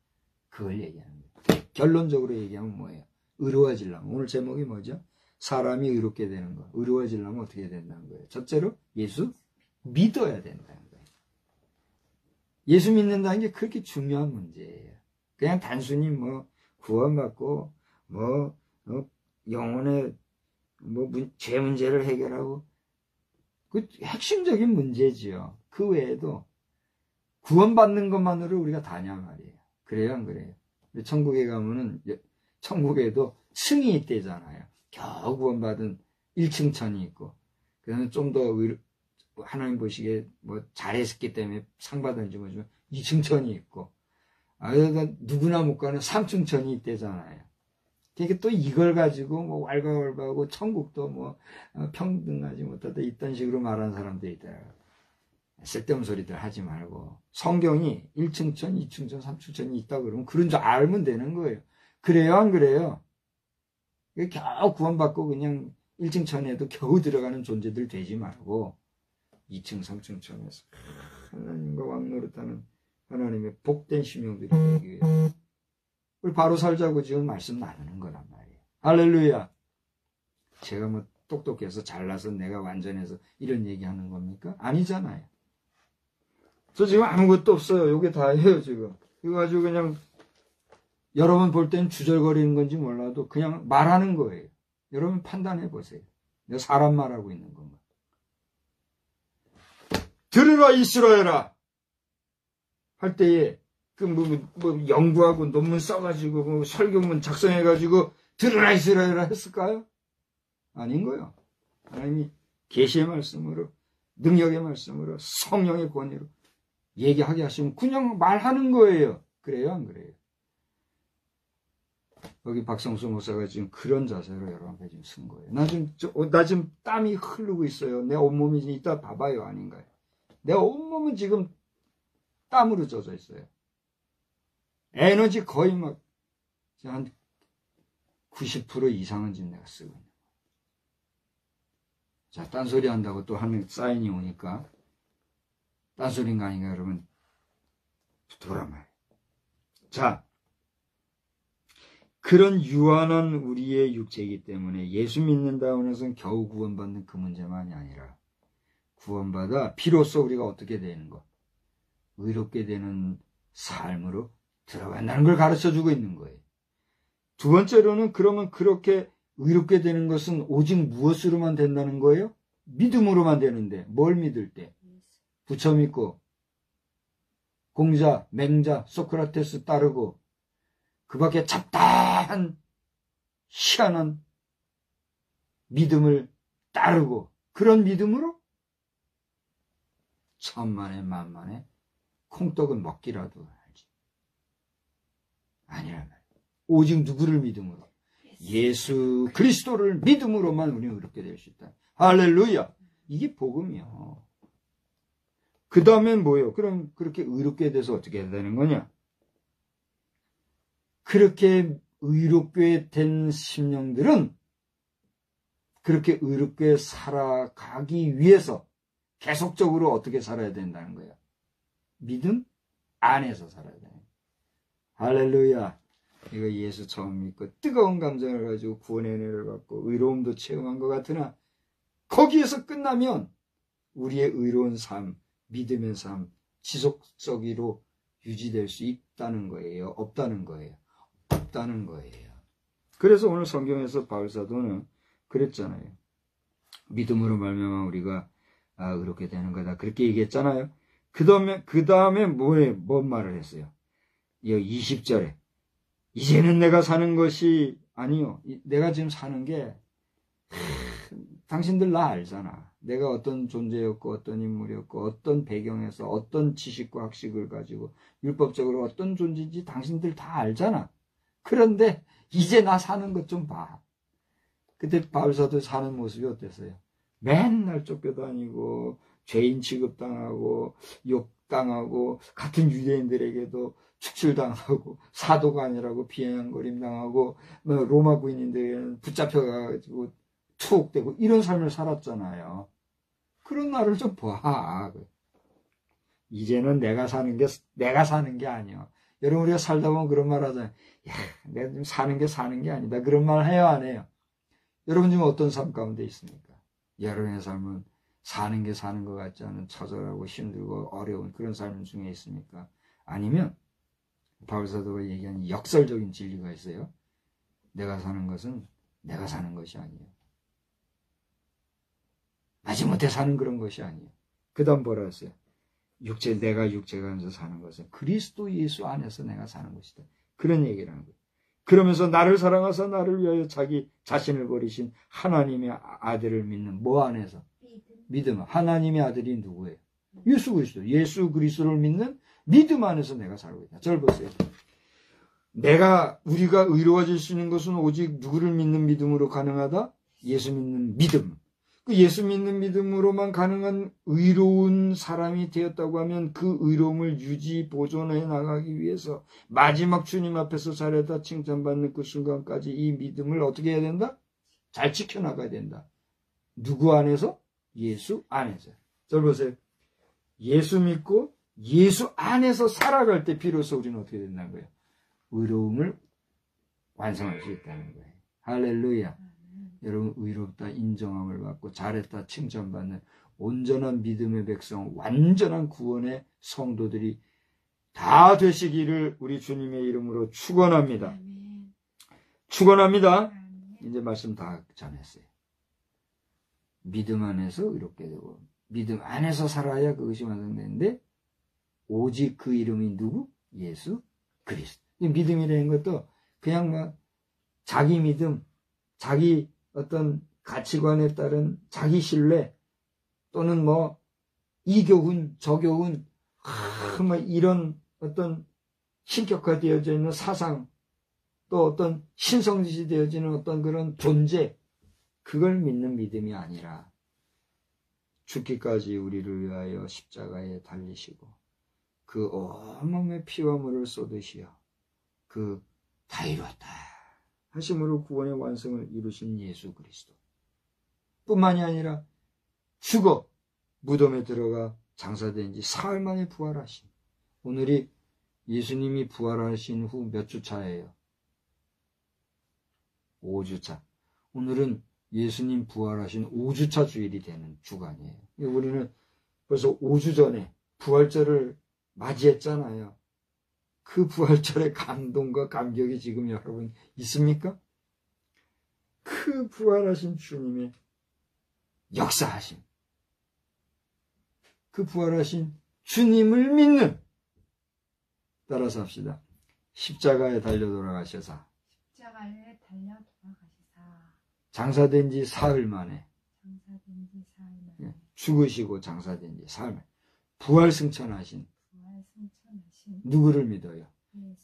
그걸 얘기하는 거예요. 결론적으로 얘기하면 뭐예요? 의로워지려면. 오늘 제목이 뭐죠? 사람이 의롭게 되는 거. 의로워지려면 어떻게 된다는 거예요? 첫째로 예수 믿어야 된다는 거예요. 예수 믿는다는 게 그렇게 중요한 문제예요. 그냥 단순히 뭐 구원받고 뭐 영혼의 뭐 죄 문제를 해결하고 그 핵심적인 문제지요. 그 외에도 구원받는 것만으로 우리가 다냐 말이에요. 그래요 안 그래요? 천국에 가면은 천국에도 층이 있대잖아요. 겨우 구원받은 1층 천이 있고, 그다음에 좀 더 하나님 보시기에 뭐 잘했기 때문에 상 받은지 모르지만 2층 천이 있고, 그러니까 누구나 못 가는 3층 천이 있대잖아요. 그러니까 또 이걸 가지고 뭐 왈가왈부하고 천국도 뭐 평등하지 못하다 이딴 식으로 말하는 사람들이 있더라고요. 쓸데없는 소리들 하지 말고 성경이 1층 천, 2층 천, 3층 천이 있다 그러면 그런 줄 알면 되는 거예요. 그래요, 안 그래요? 겨우 구원받고 그냥 1층 천에도 겨우 들어가는 존재들 되지 말고 2층, 3층 천에서 하나님과 왕노릇하는 하나님의 복된 심령들이 되기 위해 우리 바로 살자고 지금 말씀 나누는 거란 말이에요. 할렐루야. 제가 뭐 똑똑해서 잘나서 내가 완전해서 이런 얘기하는 겁니까? 아니잖아요. 저 지금 아무것도 없어요. 요게 다예요, 지금. 이거 가지고 그냥 여러분 볼 땐 주절거리는 건지 몰라도 그냥 말하는 거예요. 여러분 판단해 보세요. 내가 사람 말하고 있는 건가? 들으라 이스라엘아 할 때에 뭐 연구하고 논문 써가지고 뭐 설교문 작성해가지고 들으라 이스라엘아 했을까요? 아닌 거요. 하나님이 계시의 말씀으로 능력의 말씀으로 성령의 권위로 얘기하게 하시면 그냥 말하는 거예요. 그래요, 안 그래요? 여기 박성수 목사가 지금 그런 자세로 여러 앞에 지금 쓴 거예요. 나 지금 땀이 흐르고 있어요. 내 온몸이 이따 봐봐요, 아닌가요? 내 온몸은 지금 땀으로 젖어 있어요. 에너지 거의 막 한 90% 이상은 지금 내가 쓰고 있는 거예요. 자, 딴소리 한다고 또 하는 사인이 오니까 딴소리인가 아닌가 여러분 돌아봐요. 자, 그런 유한한 우리의 육체이기 때문에 예수 믿는다고 해서 겨우 구원받는 그 문제만이 아니라 구원받아 비로소 우리가 어떻게 되는 것, 의롭게 되는 삶으로 들어간다는 걸 가르쳐주고 있는 거예요. 두 번째로는 그러면 그렇게 의롭게 되는 것은 오직 무엇으로만 된다는 거예요? 믿음으로만 되는데 뭘 믿을 때? 부처 믿고 공자, 맹자, 소크라테스 따르고 그 밖에 잡다한 희한한 믿음을 따르고 그런 믿음으로 천만에 만만에 콩떡은 먹기라도 하지. 아니란 말이야. 오직 누구를 믿음으로? 예수 그리스도를 믿음으로만 우리는 의롭게 될 수 있다. 할렐루야. 이게 복음이요. 그 다음엔 뭐예요? 그럼 그렇게 의롭게 돼서 어떻게 해야 되는 거냐? 그렇게 의롭게 된 심령들은 그렇게 의롭게 살아가기 위해서 계속적으로 어떻게 살아야 된다는 거예요? 믿음 안에서 살아야 돼요. 할렐루야. 이거 예수 처음 믿고 뜨거운 감정을 가지고 구원의 은혜를 받고 의로움도 체험한 것 같으나 거기에서 끝나면 우리의 의로운 삶, 믿음의 삶, 지속적으로 유지될 수 있다는 거예요? 없다는 거예요? 없다는 거예요. 그래서 오늘 성경에서 바울사도는 그랬잖아요. 믿음으로 말미암아 우리가 의롭게 되는 거다. 그렇게 얘기했잖아요. 그 다음에 뭔 말을 했어요? 20절에 이제는 내가 사는 것이 아니요. 내가 지금 사는 게 당신들 나 알잖아. 내가 어떤 존재였고 어떤 인물이었고 어떤 배경에서 어떤 지식과 학식을 가지고 율법적으로 어떤 존재인지 당신들 다 알잖아. 그런데 이제 나 사는 것 좀 봐. 그때 바울사도 사는 모습이 어땠어요? 맨날 쫓겨다니고 죄인 취급당하고 욕당하고 같은 유대인들에게도 축출당하고 사도가 아니라고 비아냥거림당하고 로마 구인인들에게는 붙잡혀가지고 투옥되고 이런 삶을 살았잖아요. 그런 나를 좀 봐. 이제는 내가 사는 게 아니야. 여러분 우리가 살다 보면 그런 말 하잖아요. 야, 내가 지금 사는 게 아니다. 그런 말 해요, 안 해요? 여러분 지금 어떤 삶 가운데 있습니까? 여러분의 삶은 사는 것 같지 않은 처절하고 힘들고 어려운 그런 삶 중에 있습니까? 아니면 바울사도가 얘기하는 역설적인 진리가 있어요. 내가 사는 것은 내가 사는 것이 아니에요. 마지못해 사는 그런 것이 아니에요. 그 다음 뭐라 했어요? 내가 육체가 안에서 사는 것은 그리스도 예수 안에서 내가 사는 것이다. 그런 얘기를 하는 거예요. 그러면서 나를 사랑하사 나를 위하여 자기 자신을 버리신 하나님의 아들을 믿는 뭐 안에서? 믿음. 하나님의 아들이 누구예요? 예수 그리스도. 예수 그리스도를 믿는 믿음 안에서 내가 살고 있다. 저를 보세요. 우리가 의로워질 수 있는 것은 오직 누구를 믿는 믿음으로 가능하다? 예수 믿는 믿음. 그 예수 믿는 믿음으로만 가능한 의로운 사람이 되었다고 하면 그 의로움을 유지 보존해 나가기 위해서 마지막 주님 앞에서 잘했다 칭찬받는 그 순간까지 이 믿음을 어떻게 해야 된다? 잘 지켜나가야 된다. 누구 안에서? 예수 안에서. 저를 보세요. 예수 믿고 예수 안에서 살아갈 때 비로소 우리는 어떻게 된다는 거예요? 의로움을 완성할 수 있다는 거예요. 할렐루야. 여러분 의롭다 인정함을 받고 잘했다 칭찬받는 온전한 믿음의 백성, 완전한 구원의 성도들이 다 되시기를 우리 주님의 이름으로 축원합니다. 축원합니다. 이제 말씀 다 전했어요. 믿음 안에서 의롭게 되고 믿음 안에서 살아야 그것이 완성되는데 오직 그 이름이 누구? 예수 그리스도. 믿음이라는 것도 그냥 막 자기 믿음, 자기 어떤 가치관에 따른 자기 신뢰 또는 뭐 이교훈, 저교훈, 뭐 이런 어떤 신격화되어져 있는 사상 또 어떤 신성지시 되어지는 어떤 그런 존재 그걸 믿는 믿음이 아니라 죽기까지 우리를 위하여 십자가에 달리시고 그 온몸의 피와 물을 쏟으시어 그 다 이루었다 하심으로 구원의 완성을 이루신 예수 그리스도 뿐만이 아니라 죽어 무덤에 들어가 장사된 지 사흘 만에 부활하신 오늘이 예수님이 부활하신 후 몇 주 차예요? 5주차. 오늘은 예수님 부활하신 5주차 주일이 되는 주간이에요. 우리는 벌써 5주 전에 부활절을 맞이했잖아요. 그 부활절의 감동과 감격이 지금 여러분 있습니까? 그 부활하신 주님의 역사하심, 그 부활하신 주님을 믿는 따라서 합시다. 십자가에 달려 돌아가셔서 장사된 지 사흘 만에 죽으시고 장사된 지 사흘 만에 부활 승천하신 누구를 믿어요?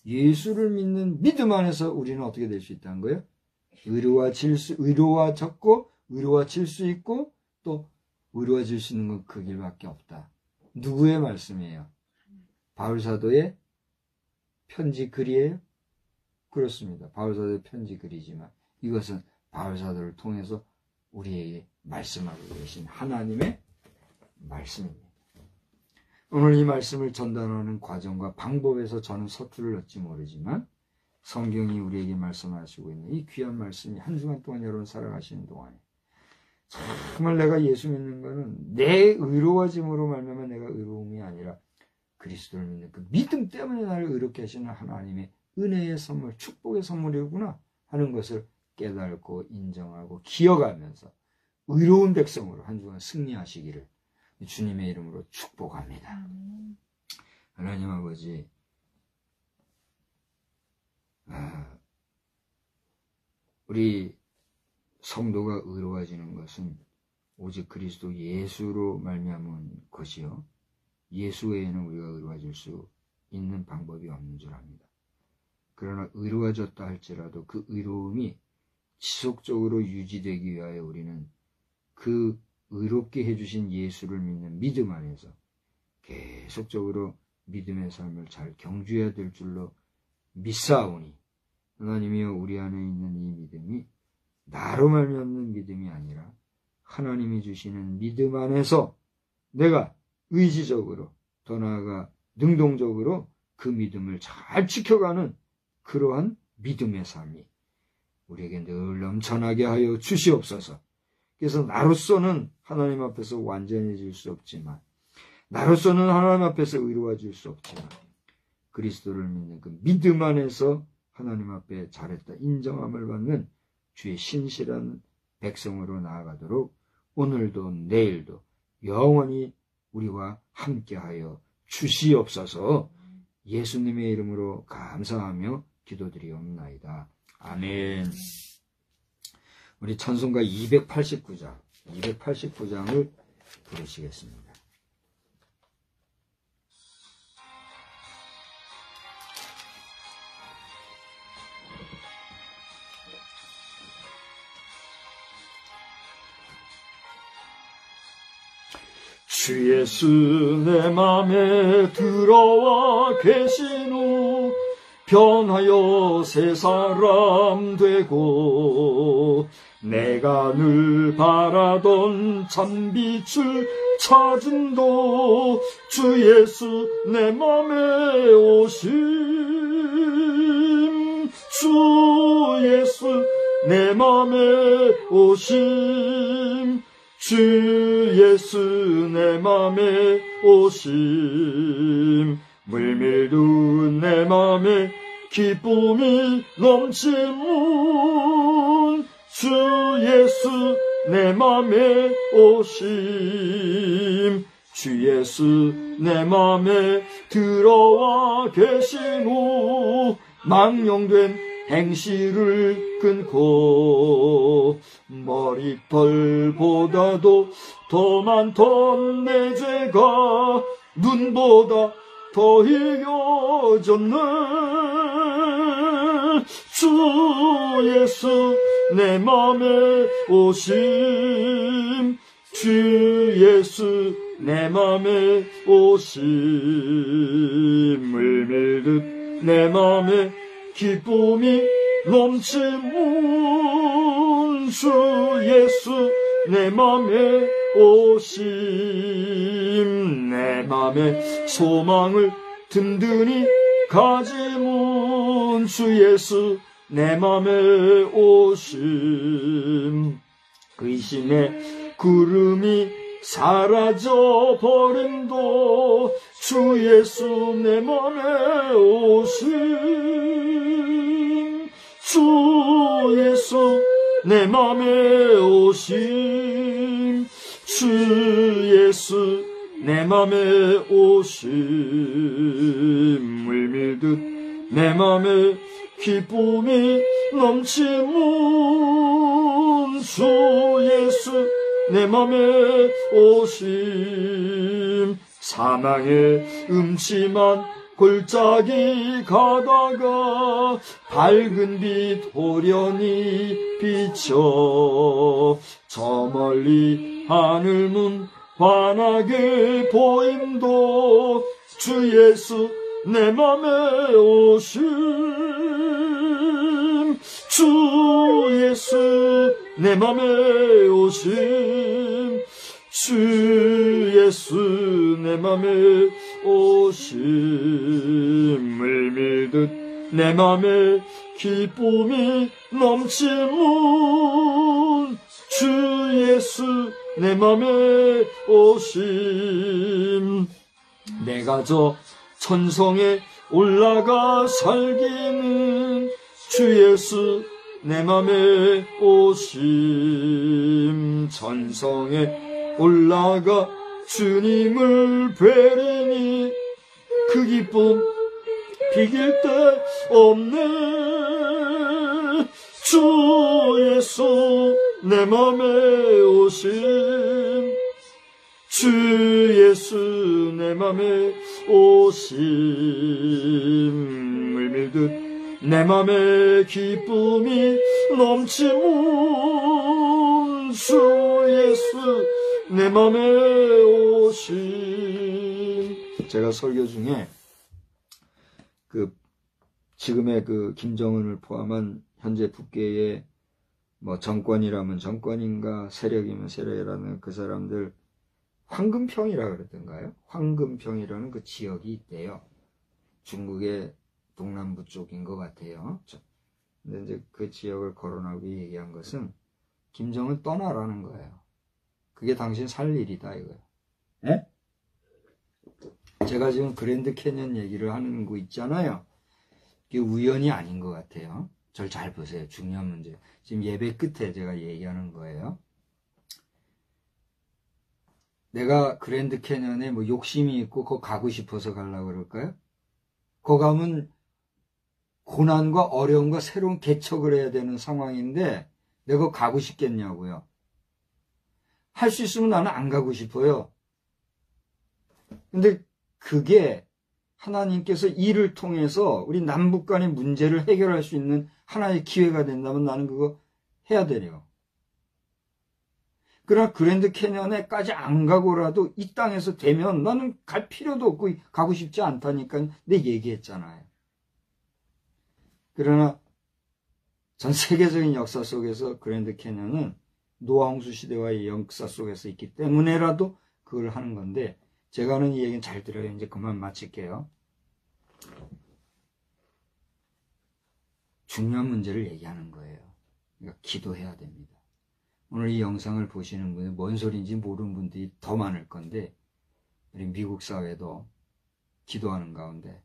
예수를 믿는 믿음 안에서 우리는 어떻게 될 수 있다는 거예요? 의로워졌고 의로워질 수 있고 또 의로워질 수 있는 건 그 길밖에 없다. 누구의 말씀이에요? 바울사도의 편지 글이에요? 그렇습니다. 바울사도의 편지 글이지만 이것은 바울사도를 통해서 우리에게 말씀하고 계신 하나님의 말씀입니다. 오늘 이 말씀을 전달하는 과정과 방법에서 저는 서투를 얻지 모르지만 성경이 우리에게 말씀하시고 있는 이 귀한 말씀이 한 주간 동안 여러분 살아가시는 동안에 정말 내가 예수 믿는 것은 내 의로워짐으로 말미암아 내가 의로움이 아니라 그리스도를 믿는 그 믿음 때문에 나를 의롭게 하시는 하나님의 은혜의 선물, 축복의 선물이구나 하는 것을 깨닫고 인정하고 기억하면서 의로운 백성으로 한 주간 승리하시기를 주님의 이름으로 축복합니다. 하나님 아버지, 우리 성도가 의로워지는 것은 오직 그리스도 예수로 말미암은 것이요 예수 외에는 우리가 의로워질 수 있는 방법이 없는 줄 압니다. 그러나 의로워졌다 할지라도 그 의로움이 지속적으로 유지되기 위하여 우리는 그 의롭게 해주신 예수를 믿는 믿음 안에서 계속적으로 믿음의 삶을 잘 경주해야 될 줄로 믿사오니 하나님이여 우리 안에 있는 이 믿음이 나로 말미암는 믿음이 아니라 하나님이 주시는 믿음 안에서 내가 의지적으로 더 나아가 능동적으로 그 믿음을 잘 지켜가는 그러한 믿음의 삶이 우리에게 늘 넘쳐나게 하여 주시옵소서. 그래서 나로서는 하나님 앞에서 완전해질 수 없지만 나로서는 하나님 앞에서 의로워질 수 없지만 그리스도를 믿는 그 믿음 안에서 하나님 앞에 잘했다 인정함을 받는 주의 신실한 백성으로 나아가도록 오늘도 내일도 영원히 우리와 함께하여 주시옵소서. 예수님의 이름으로 감사하며 기도드리옵나이다. 아멘. 우리 찬송가 289장을 부르시겠습니다. 주 예수 내 맘에 들어와 계신 후 변하여 새 사람 되고 내가 늘 바라던 참빛을 찾은도 주 예수 내 맘에 오심 주 예수 내 맘에 오심 주 예수 내 맘에 오심 물밀듯 내 맘에 기쁨이 넘치는 주 예수 내 맘에 오심 주 예수 내 맘에 들어와 계신 후 망령된 행실을 끊고 머리털보다도 더 많던 내 죄가 눈보다 더 희겨졌네 주 예수 내 맘에 오심 주 예수 내 맘에 오심 물밀듯 내 맘에 기쁨이 넘치는 주 예수 내 맘에 오심 내 맘에 소망을 든든히 가지문 주 예수 내 맘에 오심 의심의 구름이 사라져 버림도 주 예수 내 맘에 오심 주 예수 내 맘에 오심 주 예수 내 맘에 오심 물밀듯 내 맘에 기쁨이 넘치는 주 예수 내 맘에 오심 사망의 음침한 골짜기 가다가 밝은 빛 호련히 비쳐 저 멀리 하늘문 환하게 보임도 주 예수 내 맘에 오심 주 예수 내 맘에 오심 주 예수 내 맘에 오심 물밀듯 내 맘에 기쁨이 넘치는 주 예수 내 맘에 오심 내가 저 천성에 올라가 살기는 주 예수 내 맘에 오심 천성에 올라가 주님을 뵈리니 그 기쁨 비길 데 없네 주 예수 내 맘에 오심 주 예수 내 맘에 오심 물밀듯 내 맘에 기쁨이 넘치는 주 예수 내 맘에 오심 제가 설교 중에 지금의 김정은을 포함한 현재 북계의 정권이라면 정권인가 세력이면 세력이라는 그 사람들 황금평이라 그러던가요? 황금평이라는 그 지역이 있대요. 중국의 동남부 쪽인 것 같아요. 근데 이제 그 지역을 거론하고 얘기한 것은 김정은 떠나라는 거예요. 그게 당신 살 일이다 이거예요. 예? 제가 지금 그랜드 캐년 얘기를 하는 거 있잖아요. 이게 우연이 아닌 것 같아요. 절 잘 보세요. 중요한 문제. 지금 예배 끝에 제가 얘기하는 거예요. 내가 그랜드 캐년에 욕심이 있고 거 가고 싶어서 가려고 그럴까요? 거 가면 고난과 어려움과 새로운 개척을 해야 되는 상황인데 내가 가고 싶겠냐고요. 할 수 있으면 나는 안 가고 싶어요. 근데 그게 하나님께서 이를 통해서 우리 남북 간의 문제를 해결할 수 있는 하나의 기회가 된다면 나는 그거 해야 되네요. 그러나 그랜드 캐년에까지 안 가고라도 이 땅에서 되면 나는 갈 필요도 없고 가고 싶지 않다니까 내 얘기했잖아요. 그러나 전 세계적인 역사 속에서 그랜드 캐년은 노아 홍수 시대와의 역사 속에서 있기 때문에라도 그걸 하는 건데 제가 하는 이 얘기는 잘 들어요. 이제 그만 마칠게요. 중요한 문제를 얘기하는 거예요. 그러니까 기도해야 됩니다. 오늘 이 영상을 보시는 분은 뭔 소리인지 모르는 분들이 더 많을 건데 우리 미국 사회도 기도하는 가운데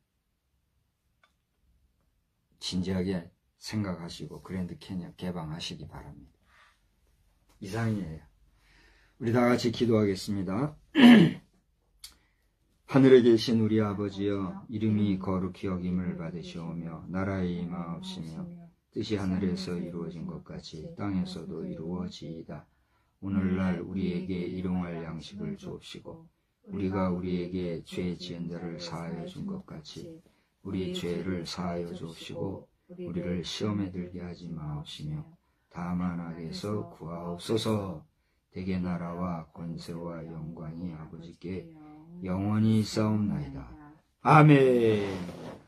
진지하게 생각하시고 그랜드 캐년 개방하시기 바랍니다. 이상이에요. 우리 다 같이 기도하겠습니다. 하늘에 계신 우리 아버지여, 이름이 거룩히 여김을 받으시오며 나라의 임하옵시며 뜻이 하늘에서 이루어진 것 같이 땅에서도 이루어지이다. 오늘날 우리에게 일용할 양식을 주옵시고 우리가 우리에게 죄 지은 자를 사하여 준 것 같이 우리 죄를 사하여 주옵시고 우리를 시험에 들게 하지 마옵시며 다만 악에서 구하옵소서. 대개 나라와 권세와 영광이 아버지께 영원히 있사옵나이다. 아멘.